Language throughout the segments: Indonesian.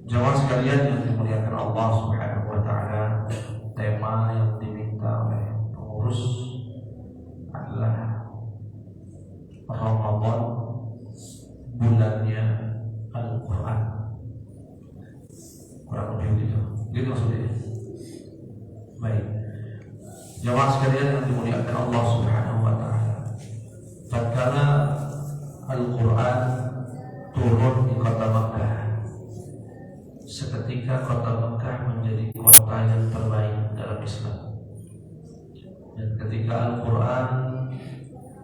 Jamaah sekalian yang dimuliakan Allah Subhanahu wa taala, tema yang diminta oleh pengurus adalah Ramadan, bulannya Al-Quran. Kurang lebih begitu. Gitu maksudnya. Baik. Jamaah sekalian yang dimuliakan Allah Subhanahu wa taala, tatkala Al-Quran turun di kota Makkah, seketika kota Makkah menjadi kota yang terbaik dalam Islam. Dan ketika Al-Quran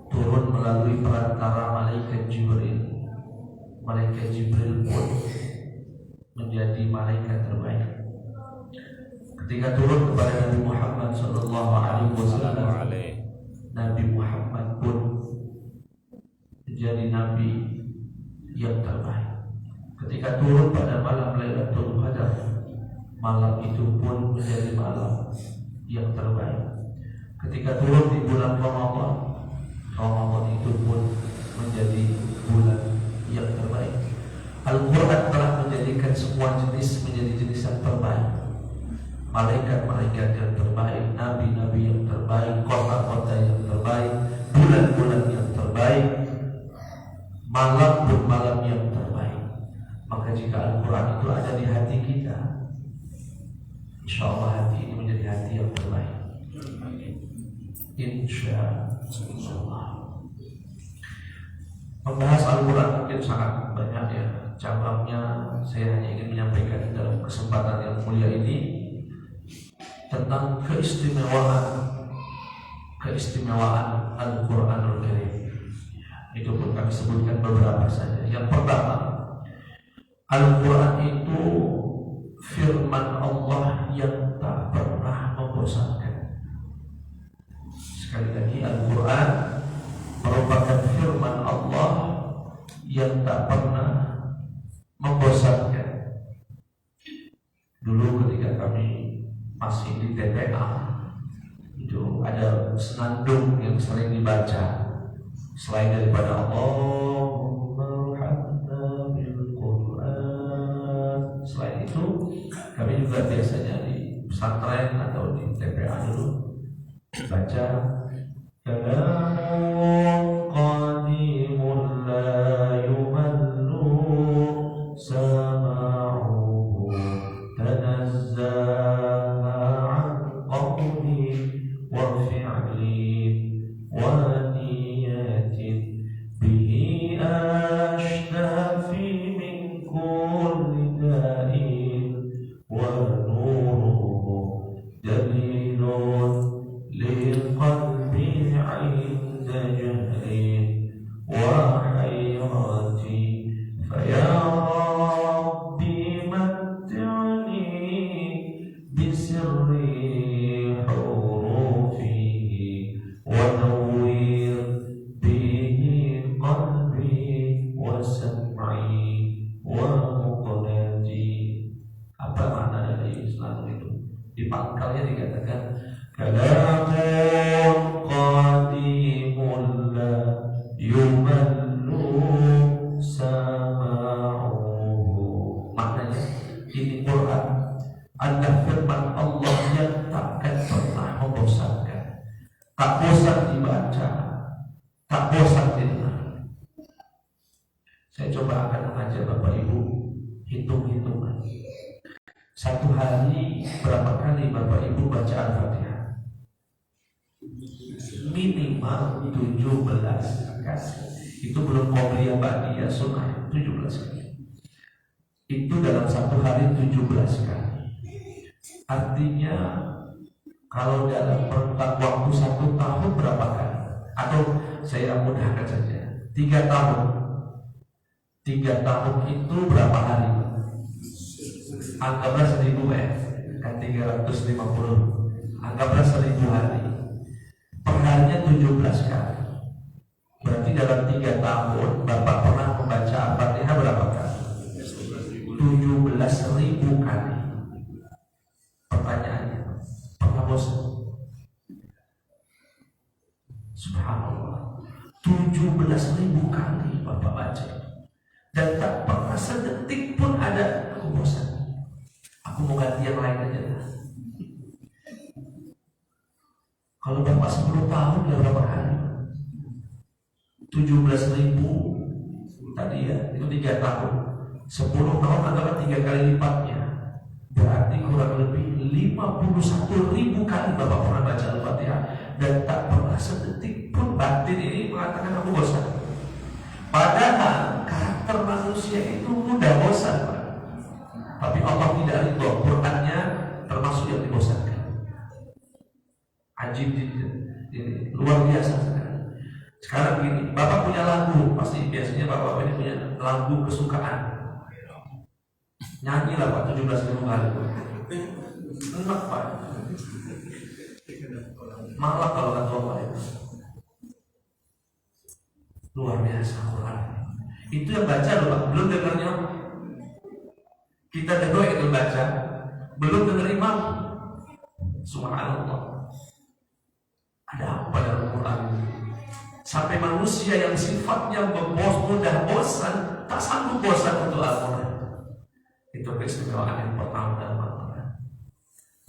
turun melalui perantara malaikat Jibril pun menjadi malaikat terbaik. Ketika turun kepada Nabi Muhammad sallallahu alaihi wasallam, Nabi Muhammad pun menjadi nabi yang terbaik. Ketika turun pada malam Lailatul Qadar, malam itu pun menjadi malam yang terbaik. Ketika turun di bulan Ramadan itu pun menjadi bulan yang terbaik. Al-Quran telah menjadikan semua jenis menjadi jenis yang terbaik. Malaikat-malaikat yang terbaik, nabi-nabi yang terbaik, kota-kota yang terbaik, bulan-bulan yang terbaik, malam pun malam yang terbaik. Maka jika Al-Quran itu ada di hati kita, insya Allah hati ini menjadi hati yang terbaik. Insya Allah. Membahas Al-Quran mungkin sangat banyak ya cabangnya. Saya hanya ingin menyampaikan dalam kesempatan yang mulia ini tentang keistimewaan Al-Quranul Karim. Itu pun kami sebutkan beberapa saja. Yang pertama, Al-Quran itu firman Allah yang tak pernah membosankan. Sekali lagi, Al-Quran merupakan firman Allah yang tak pernah membosankan. Dulu ketika kami masih di TPA, itu ada senandung yang sering dibaca selain daripada Allahumma hamna bil Quran. Selain itu, kami juga biasanya di pesantren atau di TPA dulu baca kalamun qadimun la yumallu sama'uhu tanazzaha an qawli wa fi'li wa niyatin bihi ashtafi min kulli da'in wa nuruhu dalilun للقلب عند جهل وحيرتي فيا ربي متعني بسر حروفه ونوّر به قلبي وسمعي ومقلتي. Apa makna dari Islam itu? Di pangkalnya dikatakan kalamun qadimun la yumallu sama'uhu. Maknanya ini Quran adalah firman Allah yang takkan pernah membosankan. Tak bosan dibaca, tak bosan didengar. Saya coba akan mengajak Bapak Ibu hitung-hitungan. Satu hari berapa kali Bapak Ibu baca Al-Fatihah? Minimal 17 kali. Itu belum qobliyah ba'diyah sunnah, 17 kali. Itu dalam satu hari 17 kali. Artinya kalau dalam rentang waktu 1 tahun berapa kali? Atau saya mudahkan saja, 3 tahun. 3 tahun itu berapa hari? Anggaplah 1000 kan 350. Anggaplah 1000 hari. Perharinya 17 kali. Berarti dalam 3 tahun Bapak pernah membaca Al-Fatihah berapa kali? 17.000 kali. Pertanyaannya, pernah bosan? Subhanallah, 17.000 kali Bapak baca dan tak pernah sedetik pun ada kebosanan. yang lain aja lah. Kalau Bapak 10 tahun ya berapa kali? 17.000 tadi ya, itu 3 tahun. 10 tahun adalah 3 kali lipatnya. Berarti kurang lebih 51.000 kali Bapak pernah baca Al-Fatihah dan tak pernah sedetik pun batin ini mengatakan aku bosan. Padahal karakter manusia itu mudah bosan, Pak. Tapi Allah tidak ridho, Qur'annya termasuk yang dibosankan. Ajib, ini luar biasa sekali. Sekarang begini, Bapak punya lagu, pasti biasanya Bapak ini punya lagu kesukaan. Nyanyi lah Pak 17.000 kali. Enak Pak. Malah kalau kata Bapak itu luar biasa Quran. Itu yang baca loh Pak, belum dengarnya. Kita dengar itu baca, belum dengar imam. Subhanallah. Ada apa dalam Quran? Sampai manusia yang sifatnya mudah bosan, tak sanggup bosan untuk Al-Quran. Itu keistimewaan yang pertama dalam Al-Quran.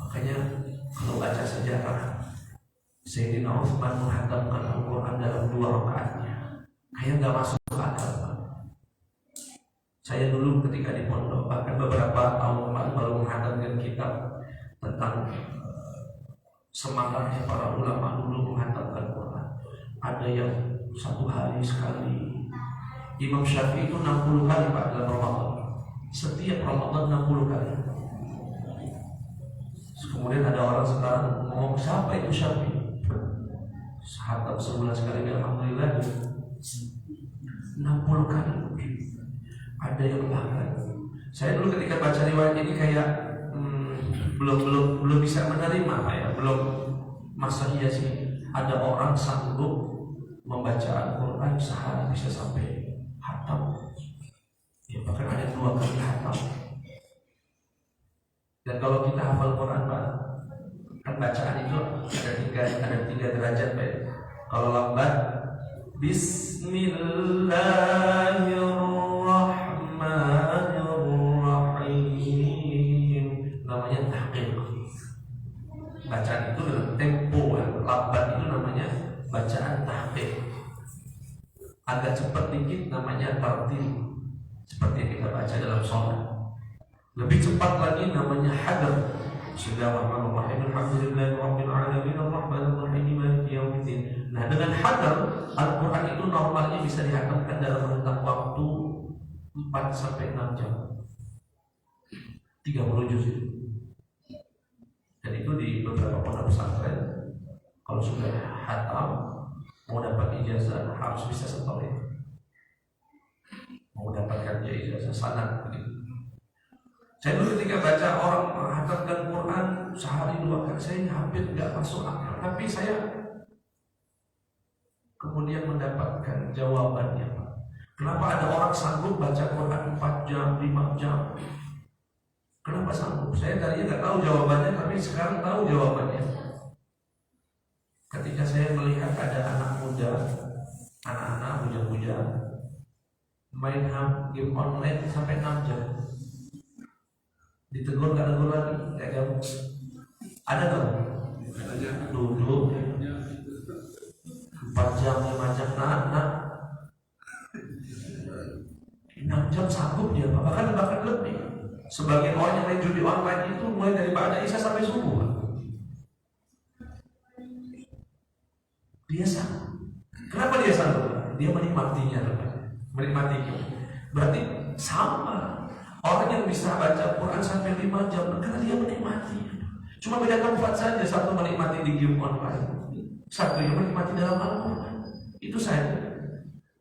Makanya kalau baca sejarah, Sayyidina Utsman menghatamkan Al-Quran dalam 2 rakaatnya. Kayak nggak masuk akal, Pak. Saya dulu ketika di pondok, bahkan beberapa tahun kemarin baru menghatamkan kitab tentang semangatnya para ulama dulu menghatamkan Quran. Ada yang 1 hari sekali. Imam Syafi'i itu 60 kali Pak dalam Ramadan. Setiap Ramadan 60 kali. Kemudian ada orang sekarang ngomong, siapa itu Syafi'i? Hatam sebulan sekali, alhamdulillah 60 kali. Ada yang bahkan saya dulu ketika baca riwayat ini kayak belum bisa menerima Pak ya, belum masa iya sih ada orang sanggup membaca Al-Quran sehari bisa sampai hatam. Ya bahkan ada 2 kali hatam. Dan kalau kita hafal Quran Pak, kan bacaan itu ada tiga derajat Pak. Kalau lambat, Bismillahirrahmanirrahim, namanya tahqiq. Bacaan itu dalam tempo lambat itu namanya bacaan tahqiq. Agak cepat dikit namanya tartil, seperti yang kita baca dalam sholat. Lebih cepat lagi namanya hadar. Bismillahirrahmanirrahim. Alhamdulillahirabbil alamin arrahmanir rahim maliki yaumiddin. Nah, dengan hadar Al-Qur'an itu normalnya bisa dihatamkan dalam rentang waktu 4 sampai 6 jam. 30 juz itu. Dan itu di beberapa pondok pesantren kalau sudah hatam mau dapat ijazah harus bisa setor ya. Mau dapatkan ijazah sanad begitu. Saya dulu ketika baca orang menghatamkan Quran sehari 2 kali, saya hampir nggak masuk akal. Tapi saya kemudian mendapatkan jawabannya, Pak. Kenapa ada orang sanggup baca Quran 4 jam, 5 jam? Kenapa sanggup? Saya tadinya nggak tahu jawabannya, tapi sekarang tahu jawabannya. Ketika saya melihat ada anak muda, anak-anak muda-muda main game online sampai 6 jam. Ditegur nggak tegur lagi, kayak kamu ada tuh duduk 4 jam 5 jam, nah 6 jam sanggup dia, bahkan lebih. Sebagian orang yang main judi online itu mulai dari ba'da isya sampai subuh. Dia sanggup. Kenapa dia sanggup? Dia menikmatinya, menikmatinya. Berarti sama. Orang yang bisa baca Quran sampai 5 jam karena dia menikmati. Cuma beda tempat saja, satu menikmati di game online, satu yang menikmati dalam Al-Quran. Itu saya.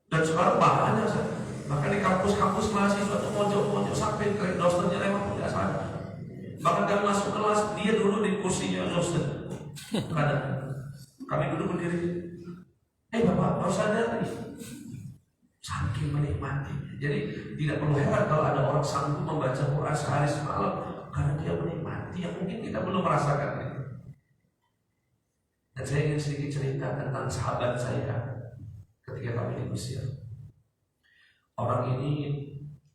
Dan sekarang banyak saya. Bahkan di kampus-kampus mahasiswa itu mojok-mojok sampai ke dosennya lewat tidak sadar. Bahkan kami masuk kelas, dia dulu di kursinya dosen. Kadang kami duduk berdiri. Bapak harus sadar nih. Saking menikmati. Jadi tidak perlu heran kalau ada orang sanggup membaca Quran sehari semalam karena dia menikmati yang mungkin kita belum merasakan itu. Dan saya ingin sedikit cerita tentang sahabat saya ketika kami di Mesir. Orang ini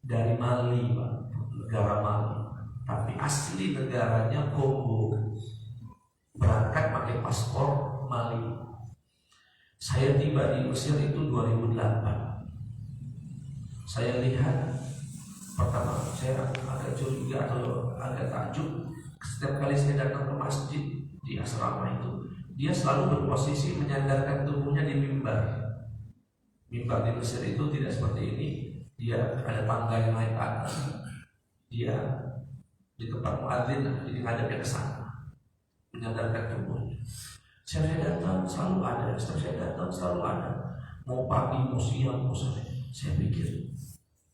dari Mali, Pak, negara Mali, tapi asli negaranya Kongo, berangkat pakai paspor Mali. Saya tiba di Mesir itu 2008. Saya lihat, pertama saya agak curiga atau agak takjub. Setiap kali saya datang ke masjid di asrama itu, dia selalu berposisi menyandarkan tubuhnya di mimbar. Mimbar di Mesir itu tidak seperti ini. Dia ada tangga yang naik ke atas. Dia di tempat muadzin, jadi ngadepnya ke sana, menyandarkan tubuhnya. Setiap saya datang selalu ada. Setiap saya datang selalu ada. Mau pagi, mau siang, mau sore. Saya pikir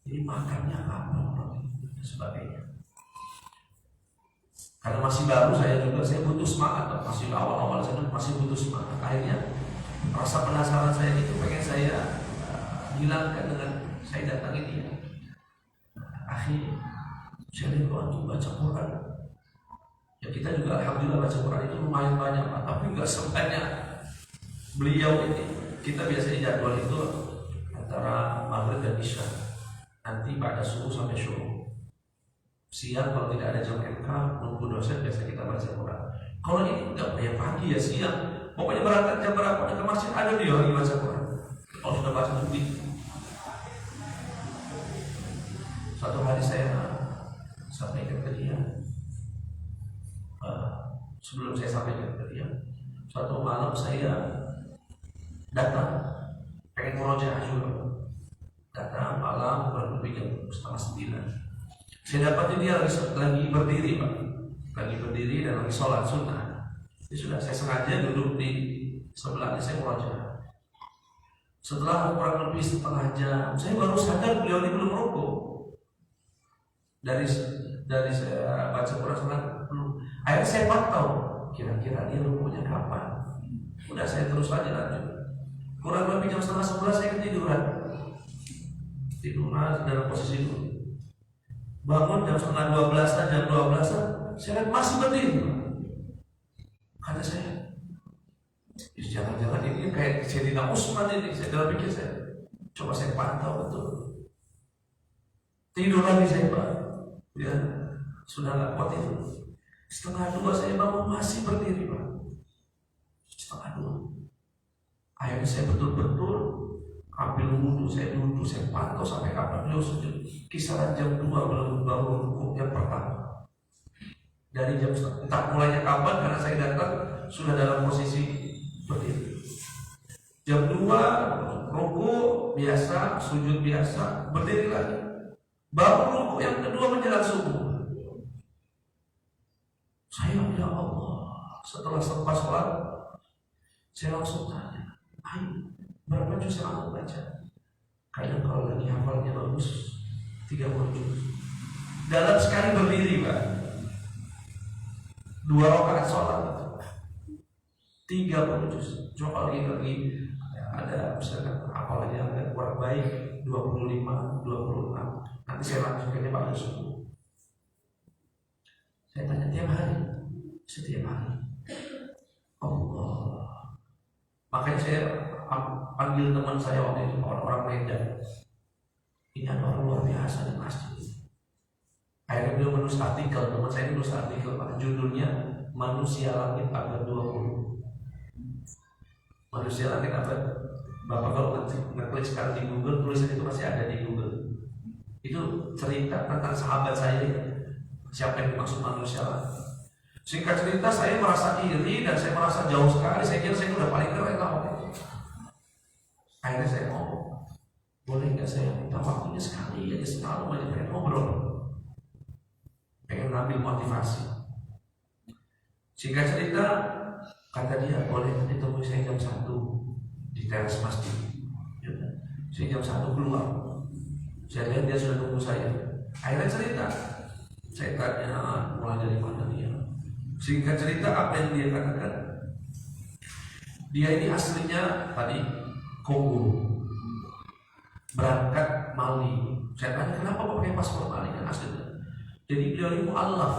ini makannya apa orang ini dan sebagainya. Karena masih baru saya butuh semangat. Masih awal-awal saya masih butuh semangat. Akhirnya rasa penasaran saya itu pengen saya hilangkan dengan saya datangi dia. Akhirnya saya lihat waktu baca Quran. Ya kita juga alhamdulillah baca Quran itu lumayan banyak, Pak, tapi nggak sebanyak beliau ini. Kita biasanya jadwal itu antara maghrib dan isya. Nanti pada subuh sampai syuruk. Siang kalau tidak ada jam MK, nunggu dosen biasa kita baca Quran. Kalau ini enggak, ya pagi ya siang. Pokoknya berangkat jam berapa ke masjid ada dia lagi baca Quran. Kalau sudah baca begitu. Satu hari saya sampaikan ke dia. Sebelum saya sampaikan ke dia, suatu malam saya datang pengen murojaah juga. Datang malam kurang lebih jam 8:30. Saya dapati dia lagi berdiri, Pak. Lagi berdiri dan lagi sholat sunnah. Jadi sudah saya sengaja duduk di sebelahnya, saya murojaah. Setelah kurang lebih setengah jam, saya baru sadar beliau ini belum rukuk. Dari saya baca Quran belum. Akhirnya saya pantau, kira-kira dia rukuknya kapan. Udah saya terus aja lanjut. Kurang lebih jam 10:30 saya ketiduran. Tiduran dalam posisi itu. Bangun jam 11:30, jam 12, saya lihat masih berdiri. Kata saya, jangan-jangan ini kayak Sayyidina Utsman ini. Saya dalam pikir saya, coba saya pantau betul. Tidur lagi saya, Pak. Ya, sudah nggak kuat itu. 1:30 saya bangun masih berdiri, Pak. 1:30. Akhirnya saya betul-betul ambil wudhu, saya duduk, saya pantau sampai kapan beliau sujud. Kisaran jam 2 baru rukuk yang pertama. Dari jam entah mulainya kapan, karena saya datang sudah dalam posisi berdiri. Jam 2 rukuk biasa, sujud biasa, berdiri lagi. Baru rukuk yang kedua menjelang subuh. Saya ya Allah, setelah selepas sholat, saya langsung tanya, ayo, berapa juz yang aku baca? Kadang kalau lagi hafalnya bagus 30 juz. Dalam sekali berdiri, Pak, 2 rakaat sholat 30 juz. Cuma kalau lagi ada misalkan hafalannya agak kurang baik 25, 26, nanti saya lanjutkannya pada subuh. Saya tanya tiap hari, setiap hari. Allah. Makanya saya panggil teman saya waktu itu, orang-orang Medan. Ini ada orang luar biasa di masjid. Akhirnya beliau menulis artikel, teman saya menulis artikel, Pak. Judulnya Manusia Langit Abad 20. Manusia Langit Abad. Bapak kalau ngeklik sekarang di Google, tulisan itu masih ada di Google. Itu cerita tentang sahabat saya ini. Siapa yang dimaksud manusia langit? Singkat cerita, saya merasa iri dan saya merasa jauh sekali. Saya kira saya udah paling keren lah waktu itu. Akhirnya saya ngomong, boleh nggak saya minta waktunya sekali aja, semalam aja pengen ngobrol, pengen ngambil motivasi. Singkat cerita, kata dia, boleh nanti temui saya jam 1 di teras masjid. Saya jam 1 keluar. Saya lihat dia sudah tunggu saya. Akhirnya cerita, saya tanya mulai dari mana dia. Singkat cerita, apa yang dia katakan, dia ini aslinya tadi Kongo, berangkat Mali. Saya tanya kenapa kok pakai paspor Mali, kan aslinya. Jadi beliau ini mu'allaf,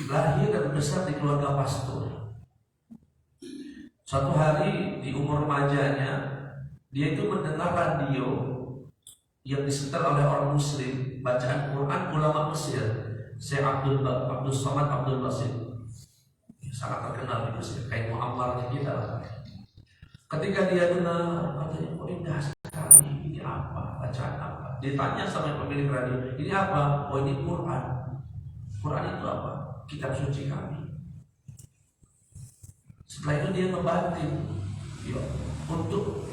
lahir dan besar di keluarga pastor. Suatu hari di umur remajanya, dia itu mendengar radio yang disetel oleh orang Muslim, bacaan Quran ulama Mesir. Syekh Abdul Somad Abdul Basit, sangat terkenal di Mesir, kayak Muammarnya kita. Ketika dia dengar, katanya kok indah sekali, ini apa, bacaan apa? Ditanya sama pemilik radio, ini apa? Oh ini Quran. Quran itu apa? Kitab suci kami. Setelah itu dia ngebanting ya, untuk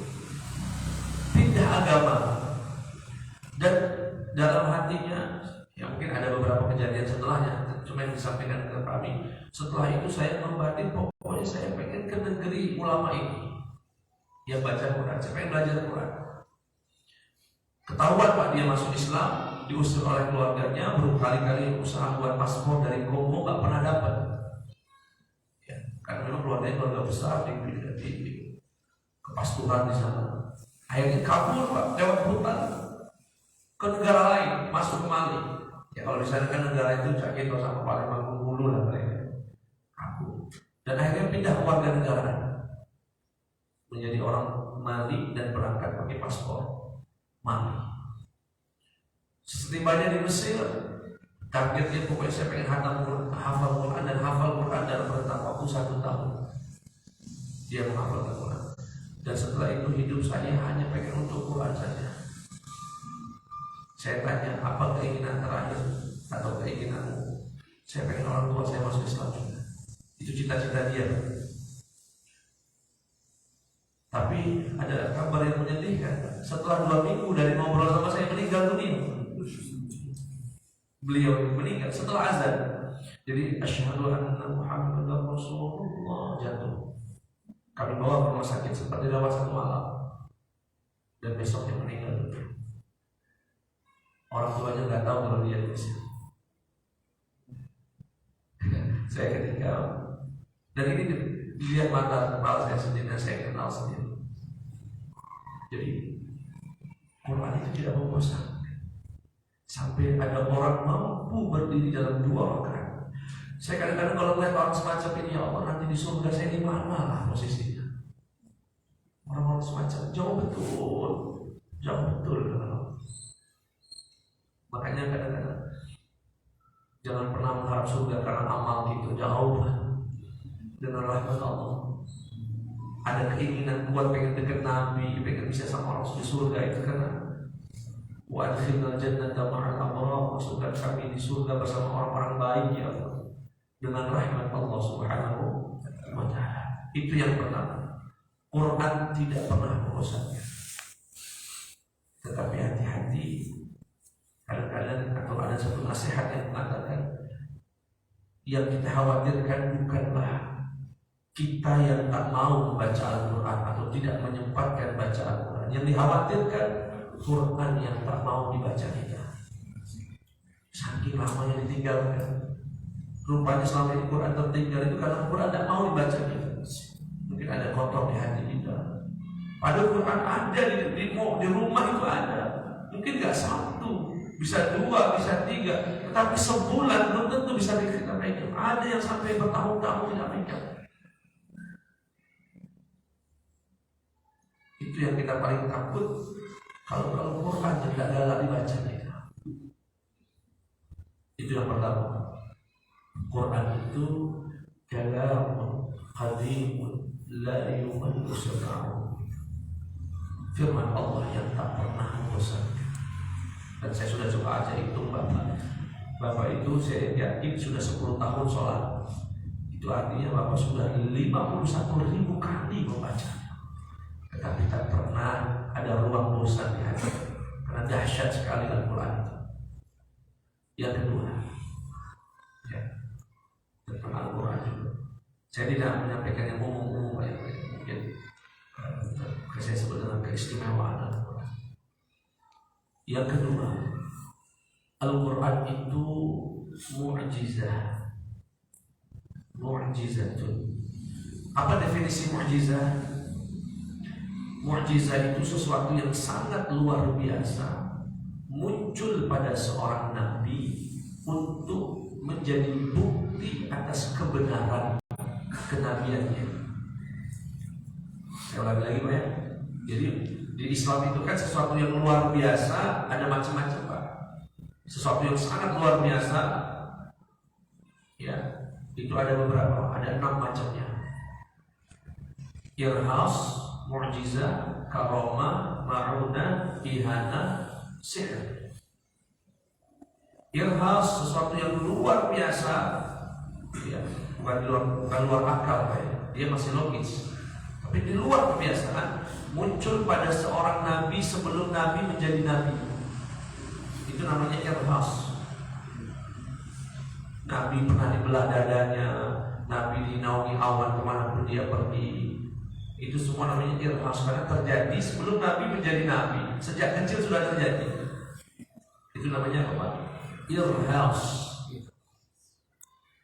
pindah agama. Dan dalam hatinya, ya mungkin ada beberapa kejadian setelahnya, cuma yang disampaikan ke kami. Setelah itu saya membatin, pokoknya saya pengen ke negeri ulama ini yang baca Quran, saya pengen belajar Quran. Ketahuan Pak dia masuk Islam, diusir oleh keluarganya, berkali-kali usaha buat paspor dari Kongo nggak pernah dapat. Ya, karena memang keluarganya keluarga besar di kepasturan di sana. Akhirnya kabur Pak, lewat hutan ke negara lain, masuk ke Mali. Ya kalau di sana kan negara itu Cakito sama Palembang Bengkulu lah mereka. Kabur. Dan akhirnya pindah ke warga negara, menjadi orang Mali dan berangkat pakai paspor Mali. Setibanya di Mesir, targetnya pokoknya saya pengen hafal Quran dan hafal Quran dalam rentang waktu 1 tahun. Dia menghafal Quran. Dan setelah itu hidup saya hanya pengen untuk Quran saja. Saya tanya, apa keinginan terakhir atau keinginanmu? Saya pengen orang tua saya masuk Islam juga. Itu cita-cita dia. Tapi ada kabar yang menyedihkan. Setelah 2 minggu dari ngobrol sama saya, meninggal dunia. Beliau meninggal setelah azan. Jadi asyhadu anna Muhammadar Rasulullah, jatuh. Kami bawa ke rumah sakit, sempat dirawat 1 malam. Dan besoknya meninggal. Orang tuanya nggak tahu kalau dia di Mesir. Saya ketinggal. Dan ini dilihat mata kepala saya sendiri dan saya kenal sendiri. Jadi Quran itu tidak membosankan. Sampai ada orang mampu berdiri dalam 2 rakaat. Saya kadang-kadang kalau melihat orang semacam ini, ya Allah, nanti di surga saya di mana lah posisinya. Orang-orang semacam jauh betul. Makanya kadang-kadang jangan pernah mengharap surga karena amal gitu, jauh dengan rahmat Allah. Ada keinginan kuat pengen deket Nabi, pengen bisa sama orang di surga itu karena wa adkhilnal jannata ma'al abrar, masukkan kami di surga bersama orang-orang baik ya Allah. Dengan rahmat Allah Subhanahu wa ta'ala. Itu yang pertama. Quran tidak pernah membosankan. Tetapi hati-hati, kadang-kadang atau ada satu nasihat yang mengatakan, yang kita khawatirkan bukanlah kita yang tak mau membaca Al-Quran atau tidak menyempatkan baca Al-Quran. Yang dikhawatirkan Quran yang tak mau dibaca kita. Saking lamanya ditinggalkan. Rupanya selama ini Quran tertinggal itu karena Quran tak mau dibaca kita. Mungkin ada kotor di hati kita. Padahal Quran ada di rumah itu ada. Mungkin gak 1, bisa 2, bisa 3, tetapi sebulan belum tentu bisa kita pegang. Ada yang sampai bertahun-tahun tidak pegang. Itu yang kita paling takut. Kalau Quran tidak galak dibaca kita. Itu yang pertama. Quran itu kalamun qadimun la yumallu sam'ahu. Firman Allah yang tak pernah membosankan. Dan saya sudah coba aja hitung Bapak itu saya yakin sudah 10 tahun sholat. Itu artinya Bapak sudah 51.000 kali membaca. Tetapi tak pernah ada ruang bosan di hati. Karena dahsyat sekali Al-Quran itu. Yang kedua, ya, tentang Al-Quran juga. Saya tidak menyampaikan yang umum-umum ya, mungkin saya sebut dengan keistimewaan Al-Quran. Yang kedua, Al-Quran itu mu'jizah. Mu'jizatun. Apa definisi mu'jizah? Mu'jizah itu sesuatu yang sangat luar biasa, muncul pada seorang nabi untuk menjadi bukti atas kebenaran kenabiannya. Saya ulangi lagi Pak ya. Jadi di Islam itu kan sesuatu yang luar biasa ada macam-macam Pak. Sesuatu yang sangat luar biasa Itu ada beberapa, ada 6 macamnya. Irhas, mu'jizah, karomah, ma'unah, ihana, sihir. Irhas sesuatu yang luar biasa, ya, bukan luar akal, ya. Dia masih logis, tapi di luar kebiasaan, muncul pada seorang nabi sebelum nabi menjadi nabi. Itu namanya irhas. Nabi pernah dibelah dadanya, Nabi dinaungi awan kemanapun dia pergi. Itu semua namanya irhas, karena terjadi sebelum Nabi menjadi Nabi. Sejak kecil sudah terjadi. Itu namanya apa? Irhas.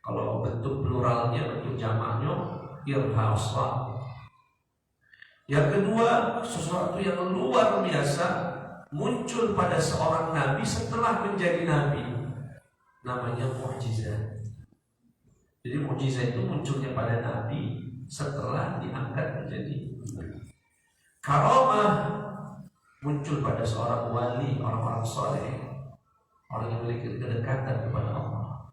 Kalau bentuk pluralnya, bentuk jamaknya irhas. Yang kedua, sesuatu yang luar biasa muncul pada seorang Nabi setelah menjadi Nabi. Namanya mukjizat. Jadi mukjizat itu munculnya pada Nabi setelah diangkat menjadi karomah, muncul pada seorang wali, orang-orang soleh, orang yang memiliki kedekatan kepada Allah.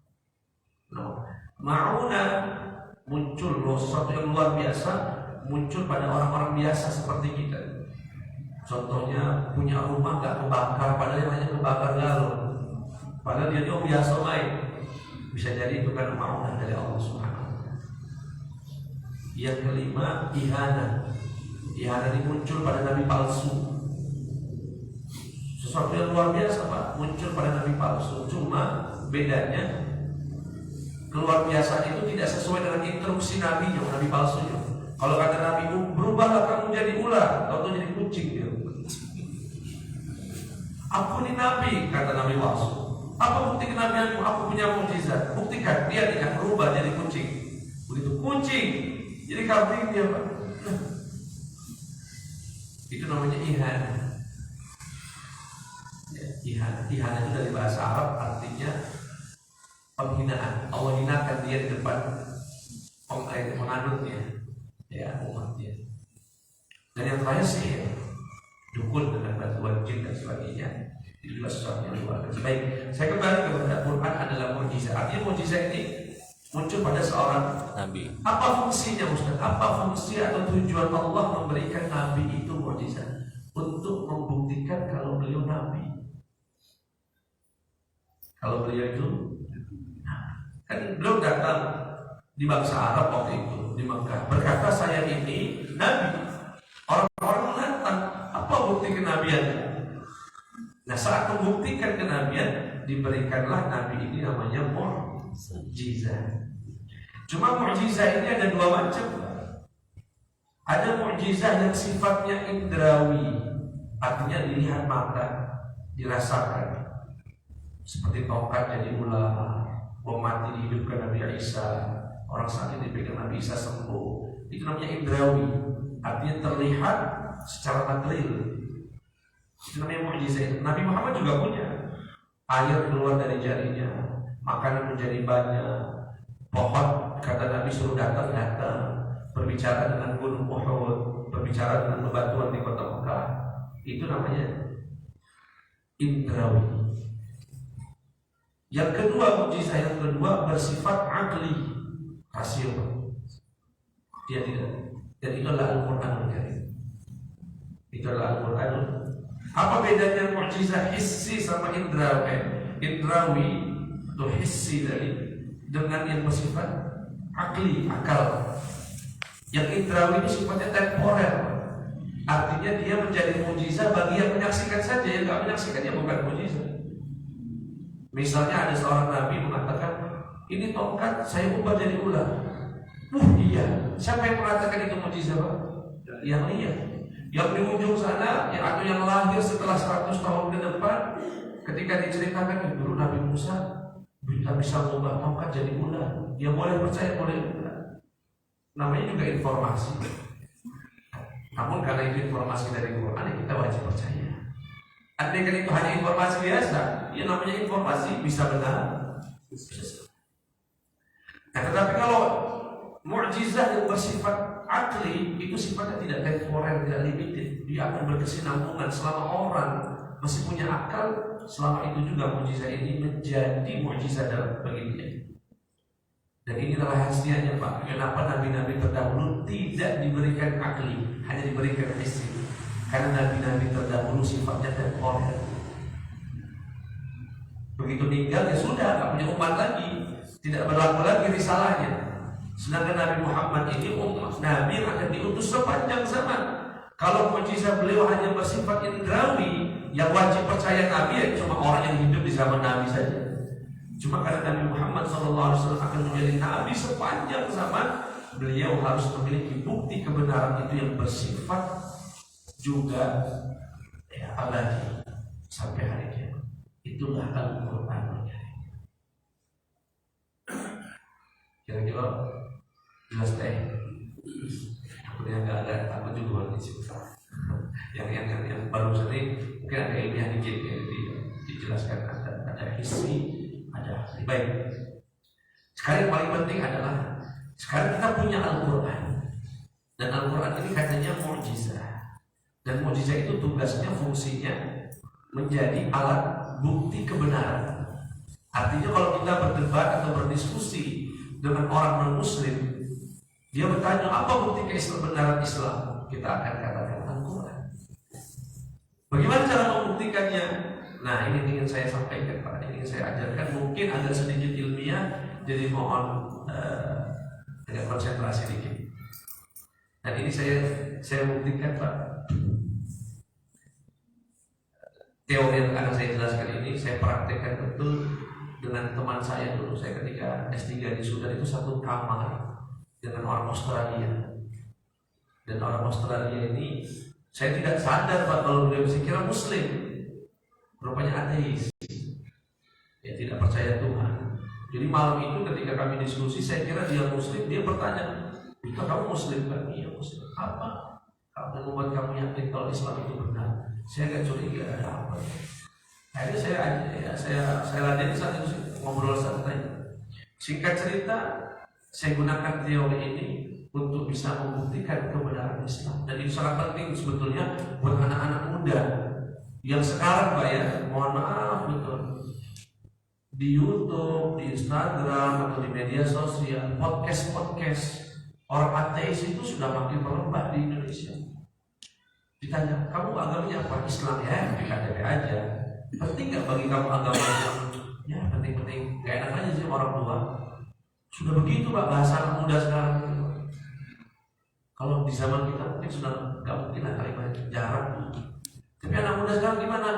Ma'unah, muncul sesuatu yang luar biasa, muncul pada orang-orang biasa seperti kita. Contohnya punya rumah gak kebakar, padahal yang hanya kebakar galon. Padahal dia biasa main. Bisa jadi itu kan ma'unah dari Allah Subhanahu. Yang kelima, ihana. Ihana ini muncul pada nabi palsu. Sesuatu yang luar biasa, Pak, muncul pada nabi palsu. Cuma bedanya, keluar biasa itu tidak sesuai dengan instruksi nabinya, nabi palsunya. Kalau kata nabi, berubahlah kamu jadi ular, atau jadi kucing dia. Aku ini nabi, kata nabi palsu. Apa bukti kenabianmu? Aku punya mukjizat. Buktikan. Dia tidak berubah jadi kucing. Begitu kucing jadi kambing dia, Pak. Itu namanya ihana. Ya, ihana itu dari bahasa Arab, artinya penghinaan. Allah hinakan dia di depan penganutnya, ya, umatnya. Dan yang terakhir sih dukun dengan bantuan jin dan sebagainya. Itu juga sesuatu yang luar biasa. Baik, saya kembali kepada Quran adalah mukjizat. Artinya mukjizat ini muncul pada seorang nabi. Apa fungsinya, Ustaz? Apa fungsi atau tujuan Allah memberikan nabi itu mukjizat? Untuk membuktikan kalau beliau nabi. Kalau beliau itu kan beliau datang di bangsa Arab waktu itu di Mekah, berkata saya ini nabi. Orang-orang menantang, apa bukti kenabiannya? Nah, saat membuktikan kenabian, diberikanlah nabi ini namanya mukjizat. Cuma mukjizat ini ada 2 macam. Ada mukjizat yang sifatnya indrawi, artinya dilihat mata, dirasakan. Seperti tongkat jadi ular, bom mati dihidupkan Nabi Isa, orang sakit dipegang Nabi Isa sembuh. Itu namanya indrawi, artinya terlihat secara material. Itu namanya mukjizat. Nabi Muhammad juga punya. Air keluar dari jarinya, makanan menjadi banyak, pohon kata Nabi suruh datang, berbicara dengan gunung Uhud, berbicara dengan bebatuan di kota Mekah. Itu namanya indrawi. Yang kedua, mukjizat yang kedua bersifat akli, rasio. Dia tidak. Dan itu adalah Al-Qur'anul Karim. Itu adalah Al-Qur'anul. Apa bedanya mukjizat hissi sama indrawi? Indrawi atau hissi dari dengan yang bersifat akli, akal. Yang indrawi itu sifatnya temporer. Artinya dia menjadi mukjizat bagi yang menyaksikan saja, yang tidak menyaksikan dia bukan mukjizat. Misalnya ada seorang nabi mengatakan, ini tongkat saya ubah jadi ular. Iya. Siapa yang mengatakan itu mukjizat, Pak? Yang lihat. Yang di ujung sana, atau yang lahir setelah 100 tahun ke depan, ketika diceritakan dulu Nabi Musa bisa mengubah tongkat jadi ular. Dia boleh percaya, boleh enggak. Namanya juga informasi. Namun karena itu informasi dari Quran, kita wajib percaya. Andai kan itu hanya informasi biasa, ya namanya informasi, bisa benar. Nah, tetapi kalau mukjizat yang bersifat akli itu sifatnya tidak temporer, tidak limited. Dia akan berkesinambungan selama orang masih punya akal. Selama itu juga mukjizat ini menjadi mukjizat dalam bagi dia. Dan ini rahasianya Pak, kenapa nabi-nabi terdahulu tidak diberikan akli, hanya diberikan hissi. Karena nabi-nabi terdahulu sifatnya temporer. Begitu meninggal ya sudah, nggak punya umat lagi, tidak berlaku lagi risalahnya. Sedangkan Nabi Muhammad ini umat nabi yang akan diutus sepanjang zaman. Kalau mukjizat beliau hanya bersifat indrawi, yang wajib percaya nabi ya cuma orang yang hidup di zaman nabi saja. Cuma karena Nabi Muhammad SAW akan menjadi nabi sepanjang zaman, beliau harus memiliki bukti kebenaran itu yang bersifat juga ya abadi sampai hari kiamat. Itulah Al-Quran. Kira-kira jelas teh. Aku yang nggak takut juga di situ. Yang baru ini mungkin ada ilmiah dikit ya, dijelaskan ada isi. Ada baik. Sekarang yang paling penting adalah sekarang kita punya Al-Quran, dan Al-Quran ini katanya mukjizat, dan mukjizat itu tugasnya, fungsinya menjadi alat bukti kebenaran. Artinya kalau kita berdebat atau berdiskusi dengan orang non-Muslim, dia bertanya apa bukti kebenaran Islam, kita akan katakan Al-Quran. Bagaimana cara membuktikannya? Nah, ini ingin saya sampaikan Pak, ini ingin saya ajarkan, mungkin agak sedikit ilmiah, jadi mohon agak konsentrasi dikit. Dan ini saya buktikan Pak. Teori yang akan saya jelaskan ini saya praktekkan betul dengan teman saya dulu. Saya ketika S3 di Sudan itu satu kamar dengan orang Australia. Dan orang Australia ini saya tidak sadar Pak kalau beliau bisa kira Muslim. Rupanya ateis, ya tidak percaya Tuhan. Jadi malam itu ketika kami diskusi, saya kira dia Muslim. Dia bertanya, "Itu kamu Muslim kan?" "Iya Muslim." "Apa yang membuat kamu yakin kalau Islam itu benar?" Saya agak curiga, ada apa? Akhirnya saya ladeni saat itu ngobrol santai. Singkat cerita, saya gunakan teori ini untuk bisa membuktikan kebenaran Islam. Dan itu sangat penting sebetulnya buat anak-anak muda yang sekarang Pak ya, mohon maaf betul, di YouTube, di Instagram atau di media sosial, podcast orang ateis itu sudah makin merebak di Indonesia. Ditanya, kamu agamanya apa? Islam ya, KTP aja. Penting nggak bagi kamu agama Islam? Ya penting. Gak enak aja sih orang tua. Sudah begitu Pak bahasa anak muda sekarang. Kalau di zaman kita mungkin sudah nggak mungkin lah kalimat jarang. Tapi anak muda sekarang gimana?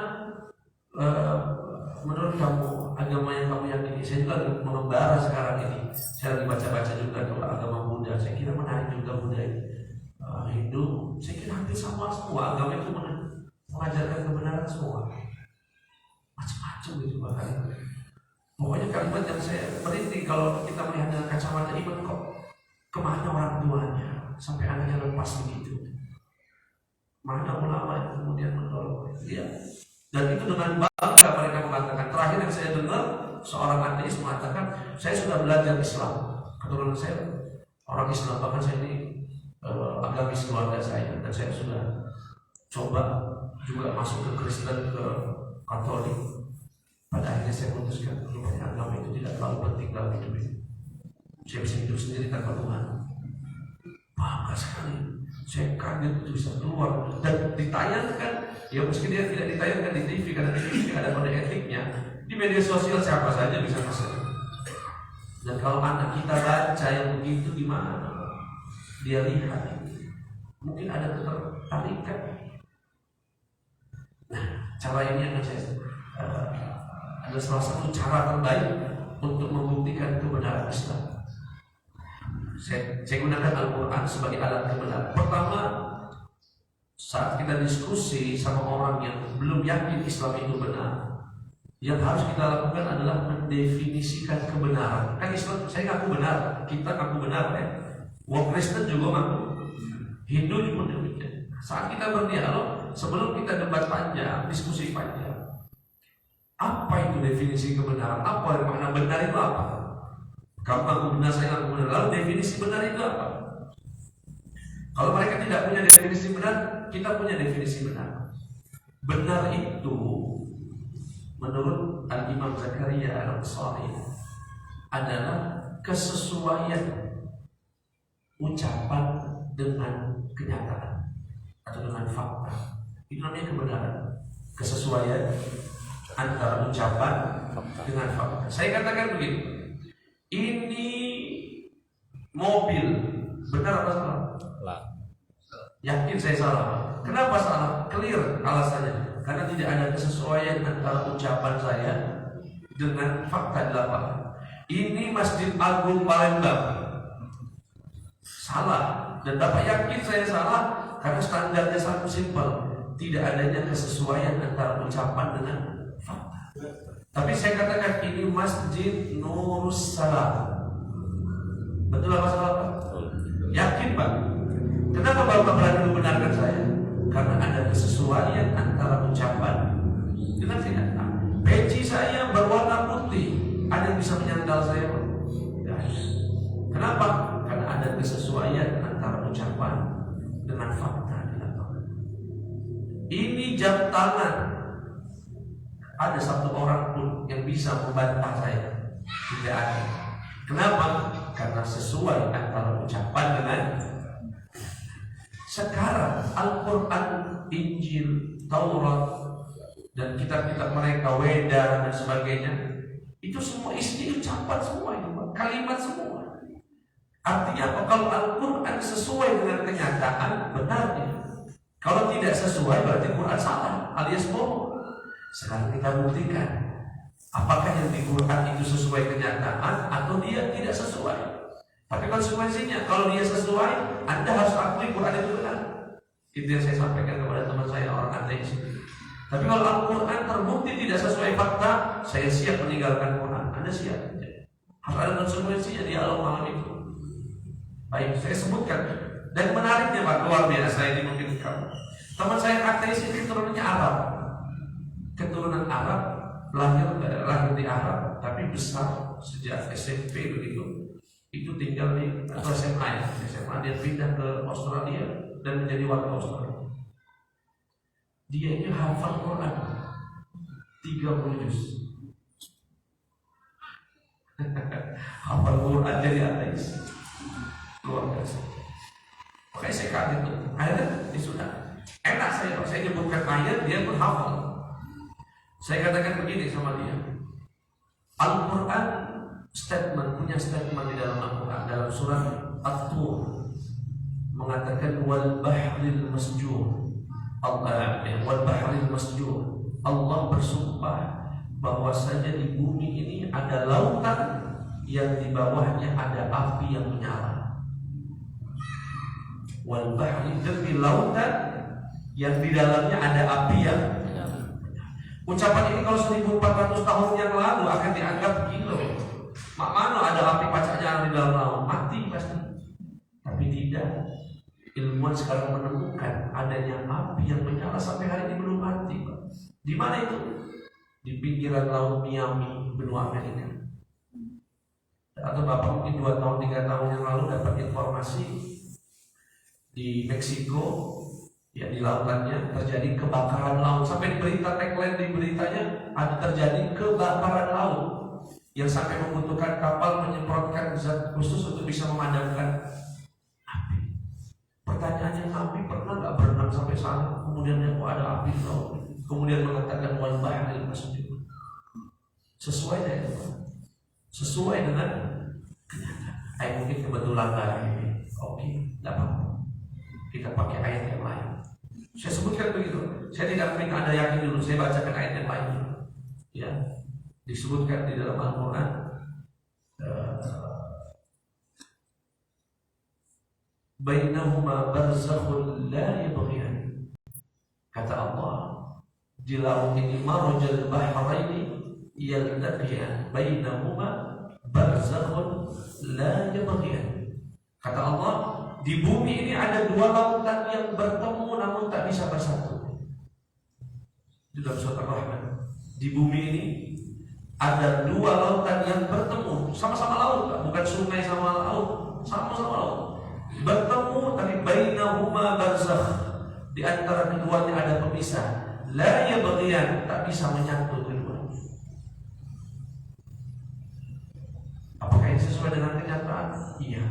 Menurut kamu agama yang kamu yakini? Saya juga lagi mengembara sekarang ini. Saya lagi baca-baca juga kalau agama Buddha. Saya kira menarik juga Buddha ini. Hindu, saya kira hampir sama semua agama itu mengajarkan kebenaran semua. Macam-macam gitu bahkan. Pokoknya kalimat yang saya merintih kalau kita melihat dengan kacamata iman, kok kemana orang tuanya sampai anaknya lepas begitu? Mana ulama yang kemudian mendorong dia? Dan itu dengan bangga mereka mengatakan. Terakhir yang saya dengar seorang ateis mengatakan, saya sudah belajar Islam. Keturunan saya orang Islam, bahkan saya ini agamis keluarga saya, dan saya sudah coba juga masuk ke Kristen, ke Katolik. Pada akhirnya saya putuskan rupanya agama itu tidak terlalu penting dalam hidup ini. Saya bisa hidup sendiri tanpa Tuhan. Bangga sekali. Saya kaget itu bisa keluar dan ditayangkan. Ya meski dia tidak ditayangkan di TV karena di TV ada kode etiknya. Di media sosial siapa saja bisa masuk. Dan kalau anak kita baca yang begitu gimana? Dia lihat, mungkin ada ketertarikan. Nah, cara ini akan saya ada salah satu cara terbaik untuk membuktikan kebenaran Islam. Saya gunakan Al-Quran sebagai alat kebenaran. Pertama, saat kita diskusi sama orang yang belum yakin Islam itu benar, yang harus kita lakukan adalah mendefinisikan kebenaran. Kan Islam, saya ngaku benar, kita ngaku benar ya. Wong Kristen juga ngaku, Hindu juga demikian. Saat kita berdialog, sebelum kita debat panjang, diskusi panjang, apa itu definisi kebenaran? Apa makna benar itu apa? Kamu ngaku benar, saya ngaku benar. Lalu definisi benar itu apa? Kalau mereka tidak punya definisi benar, kita punya definisi benar. Benar itu menurut Al-Imam Zakaria Al-Ansari adalah kesesuaian ucapan dengan kenyataan atau dengan fakta. Itu namanya kebenaran. Kesesuaian antara ucapan dengan fakta. Saya katakan begini, ini mobil benar apa salah? Yakin saya salah. Kenapa salah? Clear alasannya. Karena tidak ada kesesuaian antara ucapan saya dengan fakta di lapangan. Ini Masjid Agung Palembang. Salah. Dan Bapak yakin saya salah karena standarnya sangat simpel. Tidak adanya kesesuaian antara ucapan dengan fakta. Tapi saya katakan ini Masjid Nurus Salam. Betul apa salah Pak? Yakin Pak? Kenapa Bapak berani membenarkan saya? Karena ada kesesuaian antara ucapan dengan kenyataan. Peci saya berwarna putih. Ada yang bisa menyandal saya Pak? Tidak ada. Kenapa? Karena ada kesesuaian antara ucapan dengan fakta di lapangan. Ini jam tangan. Ada satu orang pun yang bisa membantah saya. Tidak ada. Kenapa? Karena sesuai antara ucapan dengan. Sekarang Al-Quran, Injil, Taurat dan kitab-kitab mereka, Weda dan sebagainya, itu semua isi ucapan semua itu, kalimat semua. Artinya apa? Kalau Al-Quran sesuai dengan kenyataan, benarnya. Kalau tidak sesuai berarti Quran salah alias bohong. Sekarang kita buktikan apakah yang di Quran itu sesuai kenyataan atau dia tidak sesuai. Tapi konsekuensinya kalau dia sesuai, Anda harus akui Quran itu benar. Itu yang saya sampaikan kepada teman saya orang ateis. Tapi kalau Al-Quran terbukti tidak sesuai fakta, saya siap meninggalkan Quran. Anda siap? Harus ada konsekuensinya di alam malam itu. Baik, saya sebutkan. Dan menariknya Pak, luar biasa ini mungkin kamu. Teman saya ateis ini keturunannya Arab. Keturunan Arab, lahir di Arab, tapi besar sejak SMP begitu. Itu tinggal di atau SMA ya. SMA dia pindah ke Australia dan menjadi warga Australia. Dia ini hafal Quran 30 juz. Hafal Quran jadi ateis. Luar biasa. Makanya saya kaget tuh. Akhirnya sudah enak saya nyebutkan ayat dia pun hafal. Saya katakan begini sama dia. Al-Quran punya statement di dalam Al-Quran dalam surat At-Tur mengatakan wal bahril masjur. Wal bahril masjur. Allah bersumpah bahwasanya di bumi ini ada lautan yang di bawahnya ada api yang menyala. Wal bahri, demi lautan yang di dalamnya ada api yang menyala. Ucapan ini kalau 1400 tahun yang lalu akan dianggap gila. Mana ada api pacaknya di dalam laut, mati pasti. Tapi tidak. Ilmuwan sekarang menemukan adanya api yang menyala sampai hari ini belum mati. Di mana itu? Di pinggiran laut Miami, benua Amerika. Atau Bapak mungkin 2 tahun 3 tahun yang lalu dapat informasi di Meksiko, ya di lautannya terjadi kebakaran laut. Sampai di berita tagline di beritanya ada terjadi kebakaran laut yang sampai membutuhkan kapal menyemprotkan zat khusus untuk bisa memadamkan api. Pertanyaannya, api pernah nggak berenang sampai sana? Kemudian kok ada api di laut? Kemudian mengatakan wal bahril masjur. Sesuai dengan itu, sesuai dengan kenyataan. Mungkin kebetulan ini, oke, nggak apa-apa. Kita pakai ayat yang lain. Saya sebutkan begitu. Saya tidak mungkin Anda yakin dulu. Saya bacakan ayat yang lain. Ya. Disebutkan di dalam Al-Quran bainahuma barzakhun la yabghiyan. Kata Allah, di laut ini marajal bahraini yaltaqiyan bainahuma barzakhun la yabghiyan. Kata Allah, di bumi ini ada 2 lautan yang bertemu namun tak bisa bersatu. Itu dalam surat Ar-Rahman. Di bumi ini ada 2 lautan yang bertemu, sama-sama laut, bukan sungai sama laut, sama-sama laut. Bertemu tapi bainahuma barzakh. Di antara keduanya ada pemisah. La yabghiyan, tak bisa menyatu keduanya. Apakah ini sesuai sesuai dengan kenyataan? Iya.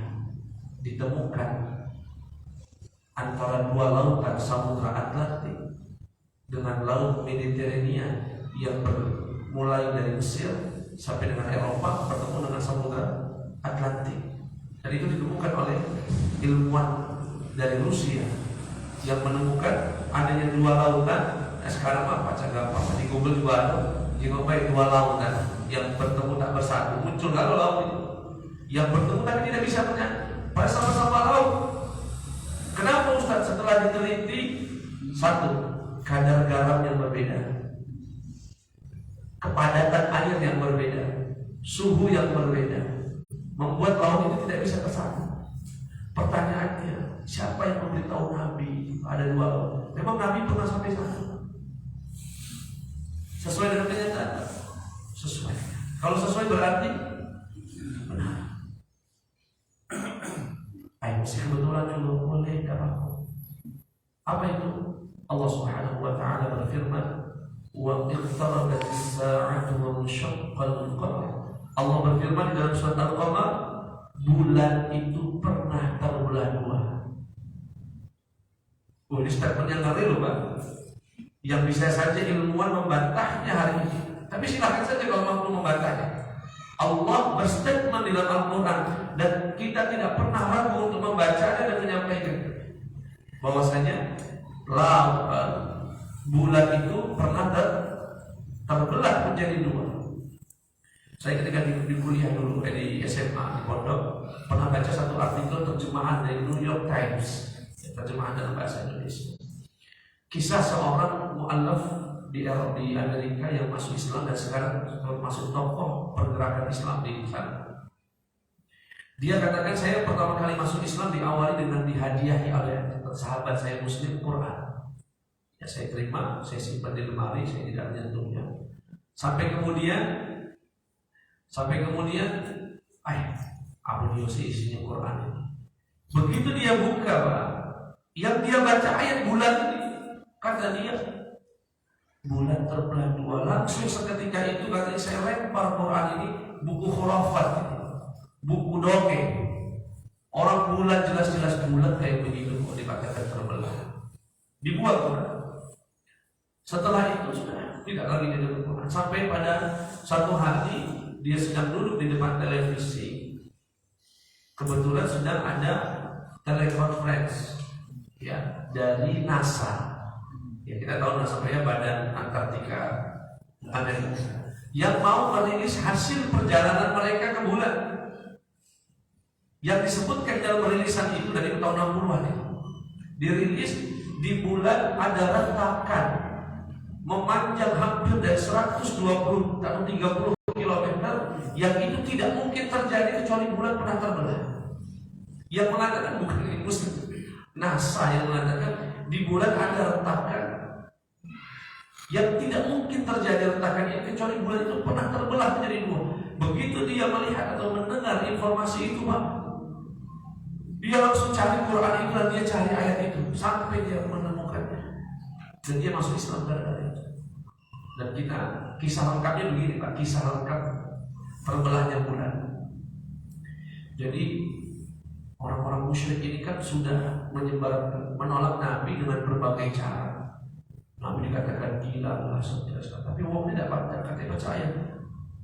Ditemukan antara dua lautan Samudra Atlantik dengan Laut Mediterania yang mulai dari Mesir sampai dengan Eropa bertemu dengan Samudra Atlantik. Dan itu ditemukan oleh ilmuwan dari Rusia yang menemukan adanya dua lautan. Sekarang apa gampang di Google juga ada, dua lautan yang bertemu tak bersatu, muncul lalu laut itu yang bertemu tapi tidak bisa menyatu, padahal sama-sama laut. Kenapa Ustaz? Setelah diteliti, satu, kadar garam yang berbeda, kepadatan air yang berbeda, suhu yang berbeda, membuat laut itu tidak bisa bersatu. Pertanyaannya, siapa yang memberitahu Nabi ada dua laut? Memang Nabi pernah sampai sana? Sesuai dengan kenyataan? Sesuai. Kalau sesuai berarti benar. Ayo, kebetulan juga boleh apa? Apa itu? Allah Subhanahu wa taala berfirman, "Wa iqtarabat as-sa'atu wa inshaqqa al-qamar." Allah berfirman dalam surat Al-Qamar, bulan itu pernah terbelah dua. Ini statement yang ngeri loh, Pak. Yang bisa saja ilmuwan membantahnya hari ini. Tapi silakan saja kalau mampu membantahnya. Allah berstatement di dalam Al-Quran dan kita tidak pernah ragu untuk membacanya dan menyampaikan bahwasanya bulan itu pernah terbelah menjadi dua. Saya ketika di kuliah dulu di SMA di pondok pernah baca satu artikel terjemahan dari New York Times, terjemahan dalam bahasa Indonesia. Kisah seorang mu'allaf di Amerika yang masuk Islam dan sekarang masuk tokoh pergerakan Islam di sana. Dia katakan, saya pertama kali masuk Islam diawali dengan dihadiahi oleh sahabat saya Muslim Quran. Ya, saya terima, saya simpan di lemari, saya tidak menyentuhnya. Sampai kemudian, apa dia isinya Quran ini? Begitu dia buka, Pak, yang dia baca ayat bulan ini, kata dia, bulan terbelah dua. Langsung seketika itu katanya saya lempar Quran ini, buku khurafat ini, buku dongeng. Orang bulan jelas-jelas bulan kayak begitu kok dikatakan terbelah, dibuat Quran. Setelah itu sudah tidak lagi di dalam Quran. Sampai pada satu hari dia sedang duduk di depan televisi. Kebetulan sedang ada telekonferensi ya dari NASA. Ya, kita tahu NASA ya, Badan Antartika Amerika, yang mau merilis hasil perjalanan mereka ke bulan. Yang disebutkan dalam perilisan itu dari tahun 60-an itu, dirilis di bulan ada retakan memanjang hampir dari 120 atau 30 km yang itu tidak mungkin terjadi kecuali bulan pernah terbelah. Yang mengatakan bukan ini Muslim, NASA yang mengatakan di bulan ada retakan yang tidak mungkin terjadi retakannya kecuali bulan itu pernah terbelah menjadi dua. Begitu dia melihat atau mendengar informasi itu, Pak, dia langsung cari Quran itu dan dia cari ayat itu sampai dia menemukannya dan dia masuk Islam gara-gara itu. Dan kita kisah lengkapnya begini, Pak, kisah lengkap terbelahnya bulan. Jadi orang-orang musyrik ini kan sudah menolak Nabi dengan berbagai cara. Nabi dikatakan gila, langsung jelaskan. Tapi wong tidak katanya percaya,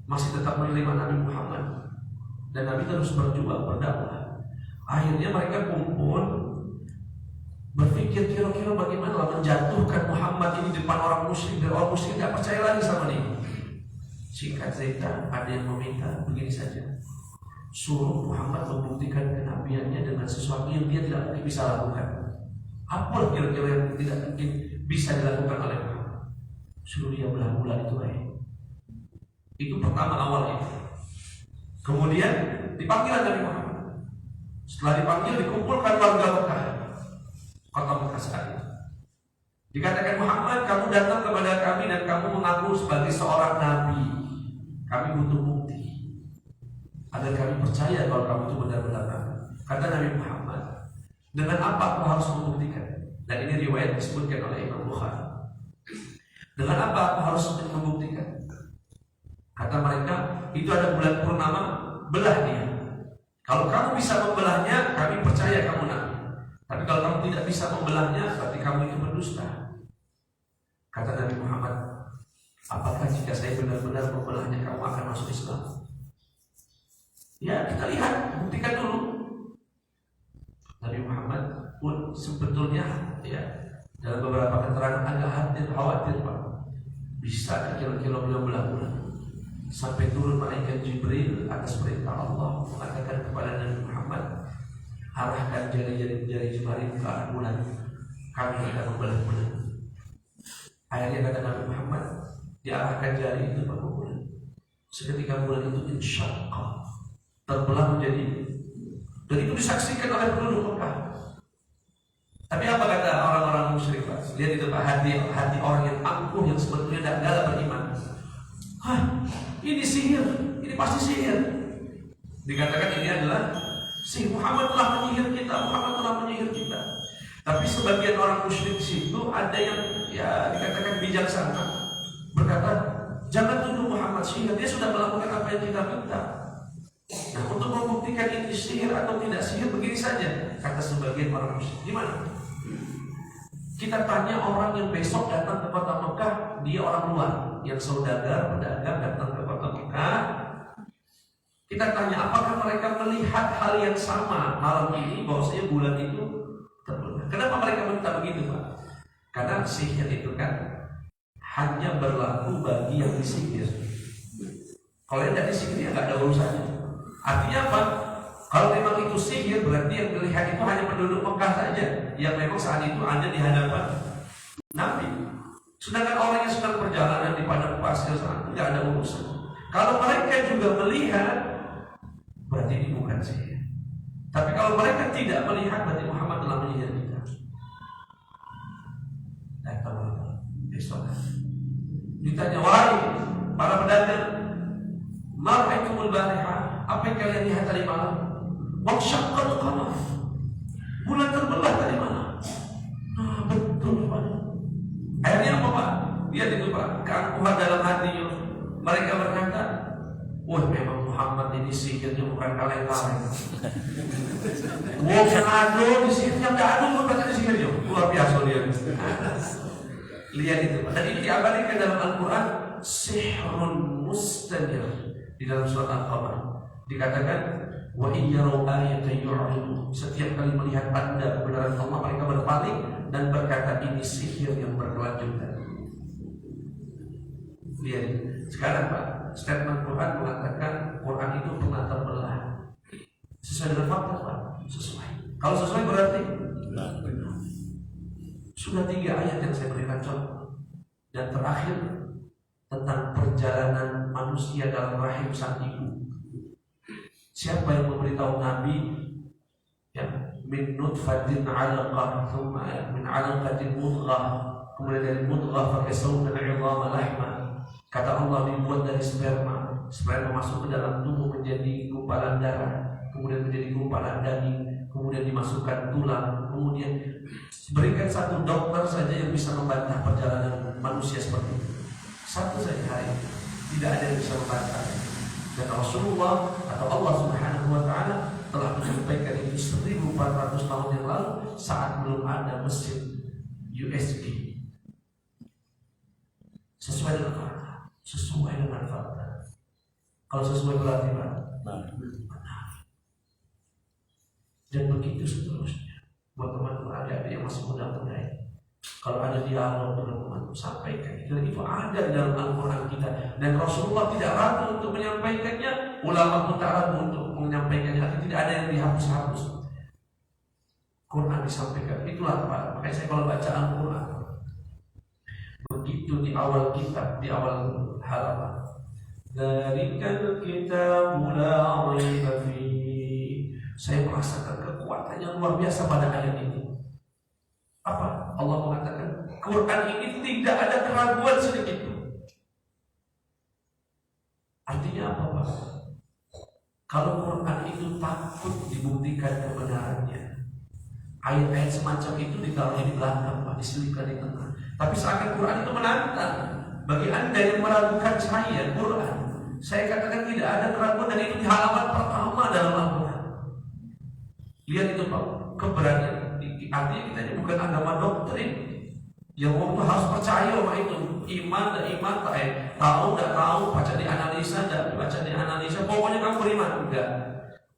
masih tetap menerima Nabi Muhammad dan Nabi terus berjuang berdakwah. Akhirnya mereka kumpul berpikir kira-kira bagaimana menjatuhkan Muhammad ini di depan orang musyrik, dan orang musyrik tidak percaya lagi sama dia. Singkat cerita, ada yang meminta begini saja, suruh Muhammad membuktikan kenabiannya dengan sesuatu yang dia tidak mungkin bisa lakukan. Apa kira-kira yang tidak mungkin bisa dilakukan oleh Muhammad? Suruh dia belah bulan itu aja. Itu pertama awalnya. Kemudian dipanggil Nabi Muhammad. Setelah dipanggil, dikumpulkan warga Mekah, kota Mekah saat itu. Dikatakan, Muhammad, kamu datang kepada kami dan kamu mengaku sebagai seorang nabi. Kami butuh bukti agar kami percaya kalau kamu itu benar-benar nabi. Kata Nabi Muhammad, dengan apa aku harus membuktikan? Dan ini riwayat disebutkan oleh Imam Bukhari. Dengan apa aku harus membuktikan? Kata mereka, itu ada bulan purnama, belah dia. Kalau kamu bisa membelahnya, kami percaya kamu nabi. Tapi kalau kamu tidak bisa membelahnya, berarti kamu itu berdusta. Kata Nabi Muhammad, apakah jika saya benar-benar membelahnya, kamu akan masuk Islam? Ya, kita lihat, buktikan dulu. Nabi Muhammad pun sebetulnya ya dalam beberapa keterangan agak khawatir Pak. Bisa kira-kira beliau belah-belah sampai turun malaikat Jibril atas perintah Allah mengatakan kepada Nabi Muhammad, arahkan jari-jari jemari ke arah bulan, kami akan membelah-belah. Akhirnya kata Nabi Muhammad, diarahkan jari itu ke bulan. Seketika bulan itu insyaallah terbelah menjadi, dan itu disaksikan oleh penduduk Mekah. Tapi apa kata orang-orang musyrik Pak? Lihat itu Pak, hati orang yang angkuh yang sebetulnya tidak galak beriman. Hah, ini sihir, ini pasti sihir. Dikatakan ini adalah sihir, Muhammad telah menyihir kita, Muhammad telah menyihir kita. Tapi sebagian orang musyrik situ ada yang ya dikatakan bijaksana, berkata jangan tuduh Muhammad sihir, dia sudah melakukan apa yang kita minta. Nah, untuk membuktikan ini sihir atau tidak sihir, begini saja kata sebagian orang musyrik. Gimana? Kita tanya orang yang besok datang ke kota Mekah, dia orang luar, yang saudagar, pedagang datang ke kota Mekah. Kita tanya apakah mereka melihat hal yang sama malam ini, bahwasanya bulan itu terbelah. Kenapa mereka minta begitu Pak? Karena sihir itu kan hanya berlaku bagi yang disihir. Kalau yang tidak disihir ya nggak ada urusannya. Artinya apa? Kalau memang itu sihir, berarti yang dilihat itu hanya penduduk Mekah saja yang memang saat itu ada di hadapan Nabi. Sedangkan orang yang sedang perjalanan di padang pasir sana tidak ada urusan. Kalau mereka juga melihat, berarti ini bukan sihir. Tapi kalau mereka tidak melihat, berarti Muhammad telah menyihir kita. Datang besok ditanya, wahai para pedagang, ma ra'aytumul barihah, apa yang kalian lihat tadi malam? Wansyaqqal qamar, bulan terbelah tadi malam. Nah, betul Pak. Akhirnya apa Pak? Lihat itu Pak, keangkuhan dalam hati mereka berkata, wah memang Muhammad ini sihirnya bukan kaleng-kaleng. Wah ado di sihirnya, nggak ado bukan di sihirnya, luar biasa dia. Lihat itu Pak. Dan ini diabadikan dalam Al-Quran, sihrun mustamir. Di dalam surat Al-Qamar dikatakan, wa iyyaru ayatan yu'ridu. Setiap kali melihat tanda kebenaran Allah, mereka berpaling dan berkata ini sihir yang berkelanjutan. Lihat sekarang Pak, statement Quran mengatakan Quran itu pernah terbelah. Sesuai dengan fakta Pak? Sesuai. Kalau sesuai berarti sudah 3 ayat yang saya berikan contoh. Dan terakhir tentang perjalanan manusia dalam rahim sang ibu. Siapa yang memberitahu Nabi ya, min nutfatin 'alaqah, thumma min 'alaqatin mudghah, kemudian dari mudghah fakasawna 'idhama lahma. Kata Allah dibuat dari sperma masuk ke dalam tubuh menjadi gumpalan darah, kemudian menjadi gumpalan daging, kemudian dimasukkan tulang, kemudian berikan satu dokter saja yang bisa membantah perjalanan manusia seperti itu. Satu saja hari ini, tidak ada yang bisa membantah. Dan Rasulullah atau Allah Subhanahu wa Ta'ala telah menyampaikan itu 1400 tahun yang lalu saat belum ada mesin USG. Sesuai dengan fakta. Sesuai dengan fakta. Kalau sesuai berarti benar. Dan begitu seterusnya. Buat teman-teman ada yang masih muda-muda ini, kalau ada dialog dengan teman, sampaikan. Itu ada di dalam Al-Quran kita. Dan Rasulullah tidak ragu untuk menyampaikannya. Ulama pun tak ragu untuk menyampaikannya. Tidak ada yang dihapus-hapus. Quran disampaikan. Itulah Pak. Makanya saya kalau baca Al-Quran, begitu di awal kitab, di awal halaman, Dzalikal kitabu la raiba fihi, saya merasakan kekuatan yang luar biasa pada ayat ini. Apa? Allah mengatakan Quran ini tidak ada keraguan sedikit pun. Artinya apa Pak? Kalau Quran itu takut dibuktikan kebenarannya, ayat-ayat semacam itu ditaruh di belakang Pak, diselipkan di tengah. Tapi seakan Quran itu menantang. Bagi Anda yang meragukan saya Quran, saya katakan tidak ada keraguan, dan itu di halaman pertama dalam Al-Quran. Lihat itu Pak, keberanian. Artinya kita ini bukan agama doktrin. Yang orang tuh harus percaya sama itu. Iman dan iman, tahu nggak tahu, baca di analisa, nggak baca di analisa, pokoknya kamu beriman. Enggak.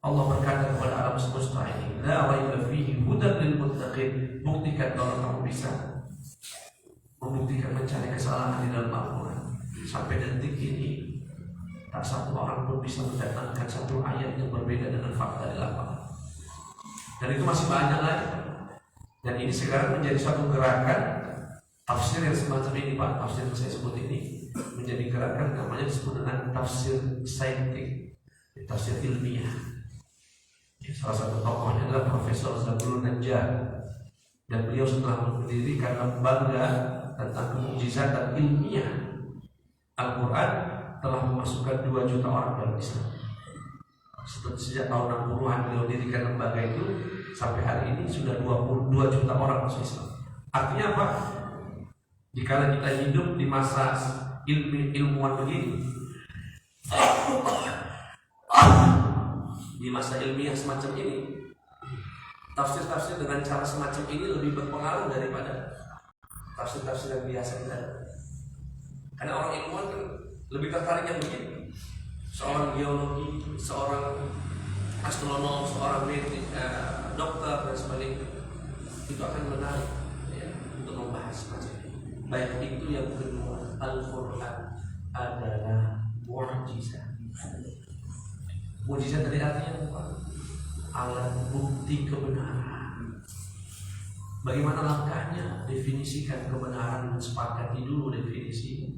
Allah berkata kepada alam semesta ini, la raiba fihi hudan lil muttaqin. Buktikan kalau kamu bisa membuktikan mencari kesalahan di dalam Al-Quran. Sampai detik ini tak satu orang pun bisa mendatangkan satu ayat yang berbeda dengan fakta di lapangan. Dan itu masih banyak lagi. Dan ini sekarang menjadi suatu gerakan tafsir yang semacam ini Pak. Tafsir yang saya sebut ini menjadi gerakan namanya disebut dengan tafsir saintik, tafsir ilmiah. Salah satu tokohnya adalah Profesor Zabulun Najjar. Dan beliau setelah mendirikan lembaga tentang kemukjizatan ilmiah Al-Quran, telah memasukkan 2 juta orang dalam Islam. Sejak tahun 60-an beliau dirikan lembaga itu, sampai hari ini sudah 22 juta orang masuk Islam. Artinya apa? Jika kita hidup di masa ilmuwan begini, di masa ilmiah semacam ini, tafsir-tafsir dengan cara semacam ini lebih berpengaruh daripada tafsir-tafsir yang biasa kita. Karena orang ilmuwan kan lebih tertarik yang begini. Seorang geologi, seorang astronom, seorang dokter dan sebagainya, itu akan menarik ya, untuk membahas macam ini. Baik itu yang kedua, Al-Quran adalah mukjizat. Mukjizat dari artinya apa? Alat bukti kebenaran. Bagaimana langkahnya? Definisikan kebenaran dan sepakati dulu definisi.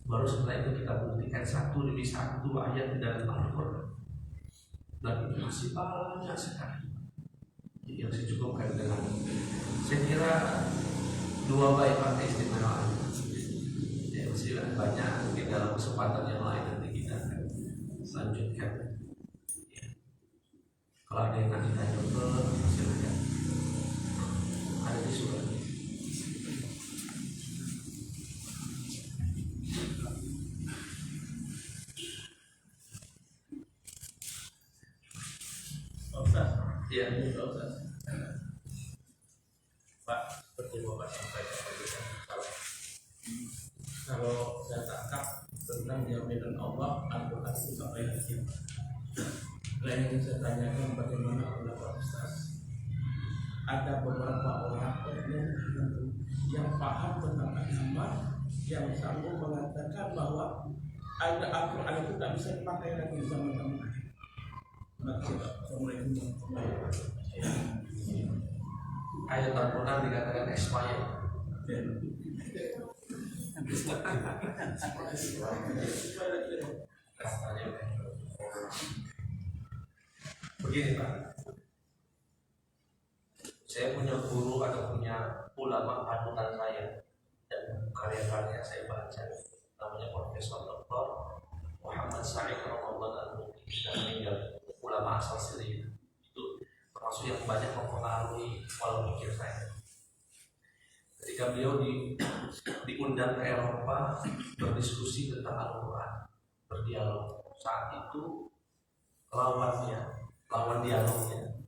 Baru setelah itu kita buktikan satu demi satu ayat di dalam Al-Quran. Dan itu masih banyak sekali yang saya cukupkan dengan, saya kira 2 bait partai istimewa. Ya, masih banyak mungkin dalam kesempatan yang lain nanti kita akan selanjutkan. Ya. Kalau ada yang nanti tanya silakan. Ada di surat. Ya, Pak, seperti Bapak sampaikan tadi salah. Kalau saya tangkap tentang jaminan Allah, Al-Quran itu sampai hasil. Nah, yang saya tanyakan bagaimana pendapat Ustaz? Ada beberapa orang yang paham tentang agama, yang sanggup mengatakan bahwa ada Al-Quran itu tak bisa dipakai lagi di zaman kamu. ayat Al-Quran dikatakan expired. Begini Pak, saya punya guru atau punya ulama panutan saya dan karya-karya saya baca, namanya Profesor Dr. Muhammad Sa'id Ramadan Al-Muqi, sudah meninggal, ulama asal Syria. Itu termasuk yang banyak mempengaruhi pola pikir saya. Ketika beliau diundang ke Eropa berdiskusi tentang Al-Quran, berdialog, saat itu lawan dialognya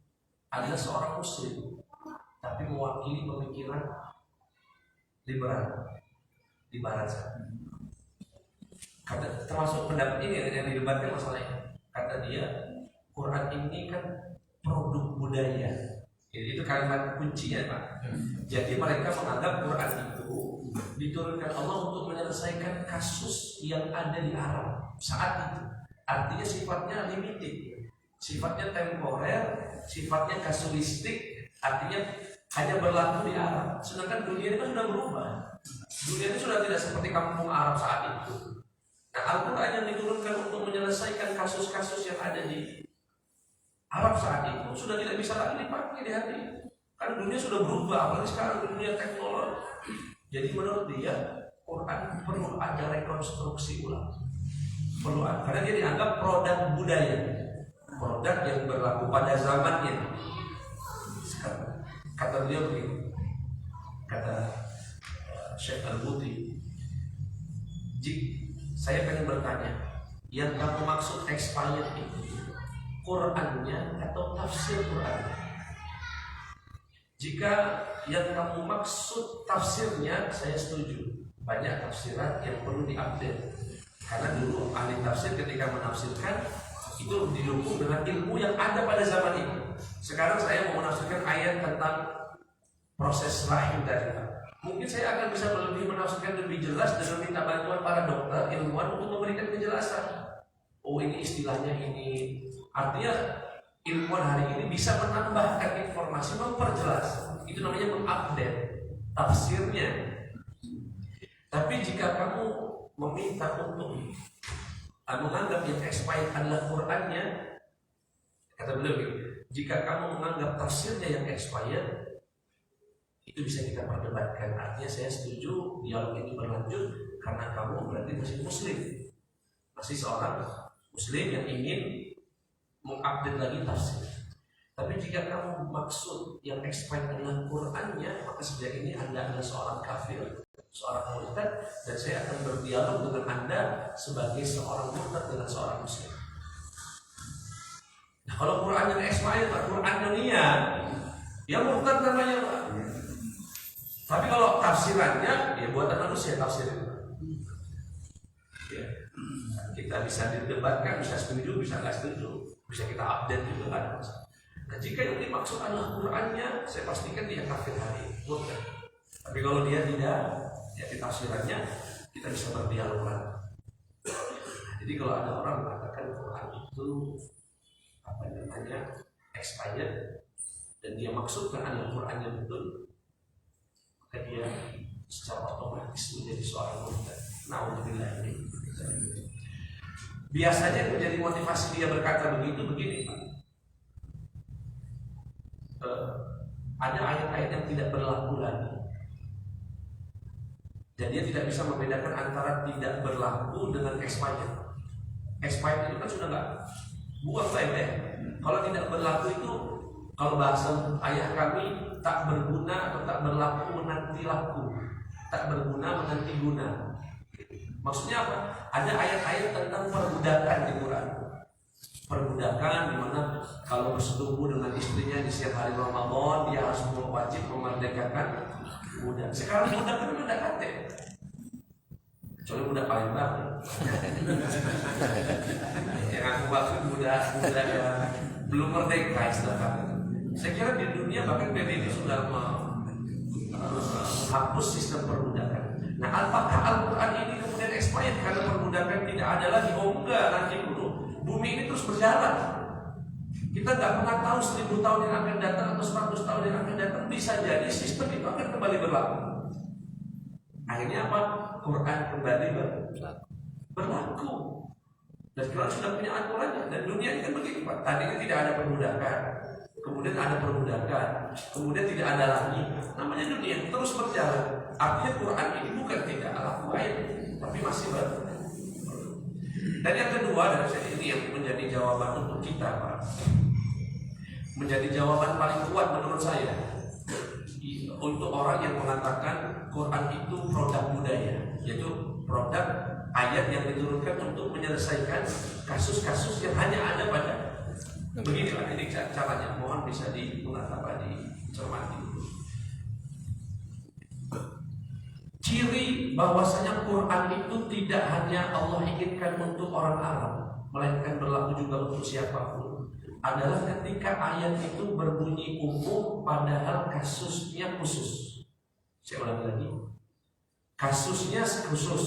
adalah seorang muslim, tapi mewakili pemikiran liberal di barat sana. Kata, termasuk pendapat ini yang didebatkan masalahnya. Kata dia, Quran ini kan produk budaya. Itu kalimat kuncinya Pak. Jadi mereka menganggap Quran itu diturunkan Allah untuk menyelesaikan kasus yang ada di Arab saat itu. Artinya sifatnya limited, sifatnya temporer, sifatnya kasuistik, artinya hanya berlaku di Arab. Sedangkan dunia itu sudah berubah. Dunia itu sudah tidak seperti kampung Arab saat itu. Nah, Al-Quran yang diturunkan untuk menyelesaikan kasus-kasus yang ada di Arab saat itu sudah tidak bisa lagi dipakai di hari ini. Karena dunia sudah berubah, apalagi sekarang dunia teknologi. Jadi menurut dia, Quran perlu ada rekonstruksi ulang. Perlu ada, karena dia dianggap produk budaya, produk yang berlaku pada zamannya. Sekarang, kata dia begini, kata Syekh Al-Buti, saya pengen bertanya, yang kamu maksud expired itu Qurannya atau tafsir Quran? Jika yang kamu maksud tafsirnya, saya setuju. Banyak tafsiran yang perlu diupdate. Karena dulu ahli tafsir ketika menafsirkan itu didukung dengan ilmu yang ada pada zaman itu. Sekarang saya mau menafsirkan ayat tentang proses rahim tadi. Mungkin saya akan bisa lebih menafsirkan lebih jelas dengan minta bantuan para dokter, ilmuwan untuk memberikan penjelasan. Oh, ini istilahnya ini. Artinya ilmuwan hari ini bisa menambahkan informasi, memperjelas. Itu namanya mengupdate tafsirnya. Tapi jika kamu meminta untuk menganggap yang expired adalah Qurannya, kata beliau, jika kamu menganggap tafsirnya yang expired, itu bisa kita perdebatkan. Artinya saya setuju dialog ini berlanjut karena kamu berarti masih muslim, masih seorang muslim yang ingin mengupdate lagi tafsir. Tapi jika kamu maksud yang expired adalah Qurannya, maka sejak ini Anda adalah seorang kafir, seorang murtad, dan saya akan berdialog dengan Anda sebagai seorang murtad dengan seorang muslim. Nah, kalau Quran yang expired, Quran dunia, ya murtad namanya, Pak. Tapi kalau tafsirannya, ya buatan manusia tafsirnya. Ya. Kita bisa didebatkan, bisa setuju, bisa nggak setuju, bisa kita update juga kan. Nah, jika yang dimaksud adalah Qurannya, saya pastikan dia kafir hari murtad. Tapi kalau dia tidak, ya di tafsirannya kita bisa berdialog. Nah, jadi kalau ada orang mengatakan Quran itu apa namanya expired dan dia maksudkan adalah Qurannya betul, maka dia secara otomatis menjadi seorang murtad. Nauzubillah ini. Biasanya yang menjadi motivasi dia berkata begitu begini, Pak. Ada ayat-ayat yang tidak berlaku lagi, dan dia tidak bisa membedakan antara tidak berlaku dengan expired. Expired itu kan sudah nggak, buang saja. Kalau tidak berlaku itu, kalau bahasa ayah kami, tak berguna atau tak berlaku menanti laku, tak berguna menanti guna. Maksudnya apa? Ada ayat-ayat tentang perbudakan di Quran. Perbudakan di mana kalau bersetubuh dengan istrinya di setiap hari Ramadan dia harus wajib memerdekakan budak. Sekarang budak kan udah kate. Kecuali budak Palembang. Yang aku maksud budak yang belum merdeka istilahnya. Saya kira di dunia bahkan PBB sudah menghapus sistem perbudakan. Nah, apakah Al-Quran ini kemudian expired karena perbudakan tidak ada lagi? Oh enggak, nanti dulu. Bumi ini terus berjalan. Kita nggak pernah tahu 1000 tahun yang akan datang atau 100 tahun yang akan datang, bisa jadi sistem itu akan kembali berlaku. Akhirnya apa? Quran kembali berlaku. Dan Quran sudah punya aturannya. Dan dunia ini kan begitu, Pak. Tadinya tidak ada perbudakan, kemudian ada perbudakan, kemudian tidak ada lagi. Namanya dunia terus berjalan. Artinya Quran ini bukan tidak laku ayat, tapi masih berlaku. Dan yang kedua, dan ini yang menjadi jawaban untuk kita, Pak, menjadi jawaban paling kuat menurut saya untuk orang yang mengatakan Quran itu produk budaya, yaitu produk ayat yang diturunkan untuk menyelesaikan kasus-kasus yang hanya ada pada. Beginilah ini caranya, mohon bisa dicermati. Ciri bahwasanya Quran itu tidak hanya Allah inginkan untuk orang Arab, melainkan berlaku juga untuk siapapun, adalah ketika ayat itu berbunyi umum padahal kasusnya khusus. Saya ulangi lagi, kasusnya khusus,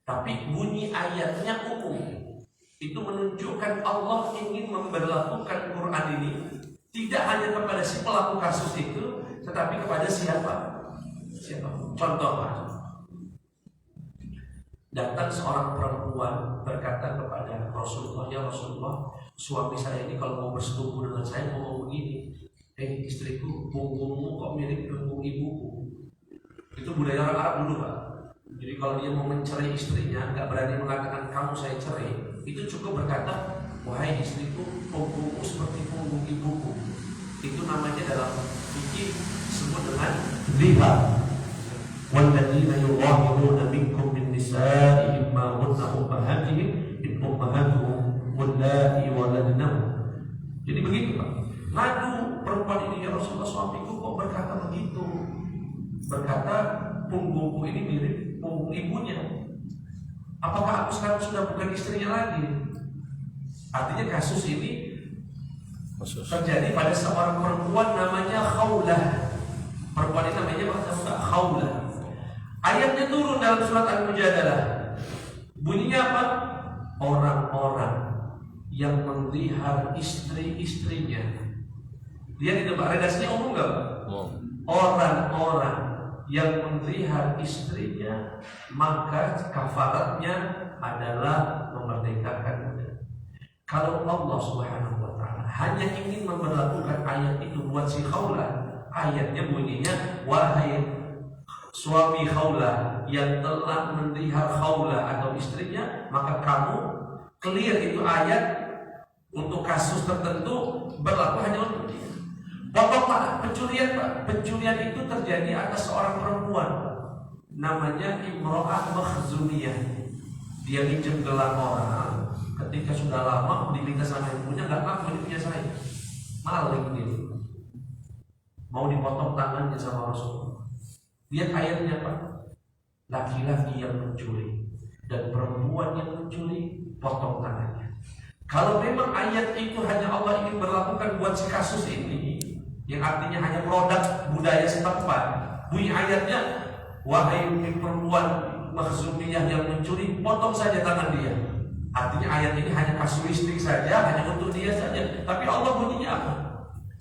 tapi bunyi ayatnya umum. Itu menunjukkan Allah ingin memberlakukan Quran ini tidak hanya kepada si pelaku kasus itu, tetapi kepada siapa? Contoh, Pak. Datang seorang perempuan berkata kepada Rasulullah, ya Rasulullah, suami saya ini kalau mau bersetubuh dengan saya ngomong begini, istriku, punggungmu kok mirip punggung ibuku. Itu budaya orang Arab dulu, Pak. Jadi kalau dia mau mencerai istrinya, nggak berani mengatakan kamu saya cerai, itu cukup berkata, wahai istriku, punggungmu seperti punggung ibuku. Itu namanya dalam fikih disebut dengan liha. وَالَّذِينَ يُظَاهِرُونَ مِنكُم مِّن نِّسَائِهِم مَّا هُنَّ أُمَّهَاتِهِمْ إِنْ أُمَّهَاتُهُمْ وَاللَّائِي وَلَدْنَهُمْ. Jadi begitu, Pak. Ngadu perempuan ini, ya Rasulullah, suamiku Apakah aku sekarang sudah bukan istrinya lagi? Artinya kasus ini terjadi pada seorang perempuan namanya Khawlah. Perempuan ini namanya Khawlah. Ayatnya turun dalam surat Al-Mujadalah. Bunyinya apa? Orang-orang yang melihat istri-istrinya. Lihat itu Pak, redasinya umum nggak Pak? Orang-orang yang melihat istrinya, maka kafaratnya adalah memerdekakan. Kalau Allah Subhanahu wa Ta'ala hanya ingin memberlakukan ayat itu buat si Khawlah, ayatnya bunyinya, wahai suami Khawlah yang telah melihat Khawlah atau istrinya, maka kamu clear itu ayat untuk kasus tertentu berlaku hanya untuk dia. Bapak pencurian Pak, pencurian itu terjadi atas seorang perempuan namanya Imro'ah Makhzumiyah. Dia minjem gelang orang, ketika sudah lama diminta sama yang punya, nggak ngaku ini punya saya, maling dia, mau dipotong tangannya sama Rasul. Lihat ayatnya Pak, laki-laki yang mencuri dan perempuan yang mencuri, potong tangannya. Kalau memang ayat itu hanya Allah ingin berlakukan buat si kasus ini, yang artinya hanya produk budaya setempat, bunyi ayatnya, wahai perempuan Makhzumiyah yang mencuri, potong saja tangan dia. Artinya ayat ini hanya kasuistik saja, hanya untuk dia saja. Tapi Allah bunyinya apa?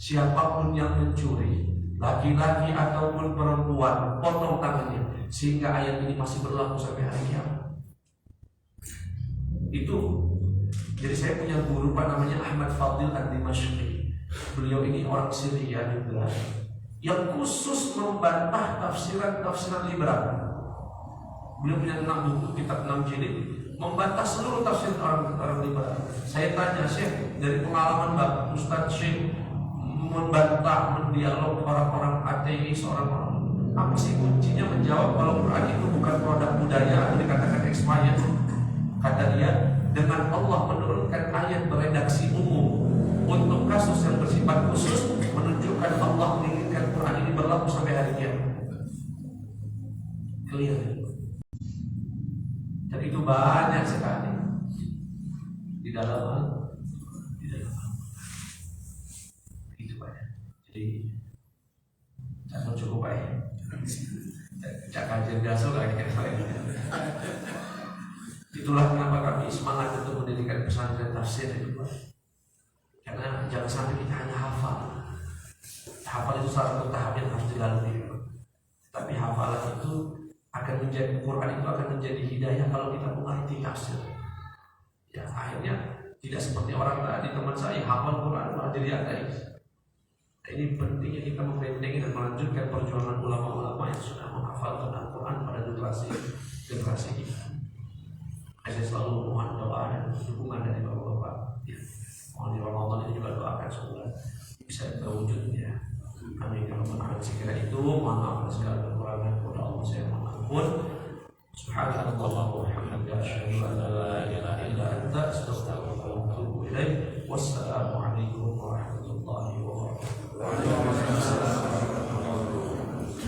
Siapapun yang mencuri, laki-laki ataupun perempuan, potong tangannya. Sehingga ayat ini masih berlaku sampai hari kiamat. Itu. Jadi saya punya guru Pak namanya Ahmad Fadil Ad-Dimashqi. Beliau ini orang Syria juga, yang khusus membantah tafsiran liberal. Beliau punya 6 buku, kitab 6 jilid, membantah seluruh tafsir orang liberal. Saya tanya Syekh, dari pengalaman Bapak Ustaz Syekh membantah, mendialog orang-orang ateis, orang-orang, apa sih kuncinya menjawab kalau Quran itu bukan produk budaya atau dikatakan expired? Kata dia, dengan Allah menurunkan ayat beredaksi umum untuk kasus yang bersifat khusus, menunjukkan Allah menginginkan Quran ini berlaku sampai hari kiamat. Clear. Dan itu banyak sekali di dalam itu banyak. Jadi jangan cukup baik. Cak kajian biasa lagi saya. Itulah kenapa kami semangat untuk mendirikan pesantren tafsir itu, Pak. Karena jangan sampai kita hanya hafal. Hafal itu salah satu tahap yang harus dilalui. Tapi hafalan itu akan menjadi, Quran itu akan menjadi hidayah kalau kita mengerti tafsir. Ya akhirnya tidak seperti orang tadi, teman saya hafal Quran malah jadi ateis. Nah, ini pentingnya kita membentengi dan melanjutkan perjuangan ulama-ulama yang sudah menghafalkan Al-Quran pada generasi kita. Saya selalu mohon doa dan dukungan dari Bapak-Bapak. Ya. Mohon di Ramadan ini juga doakan semoga bisa terwujud ya. Amin. Kalau mengenai sekira itu, mohon maaf atas segala kekurangan kepada Allah, saya mohon ampun. Subhanallah wa bihamdihi, asyhadu an la ilaha illa anta, astaghfiruka wa atubu ilaik. Wassalamualaikum warahmatullahi wabarakatuh.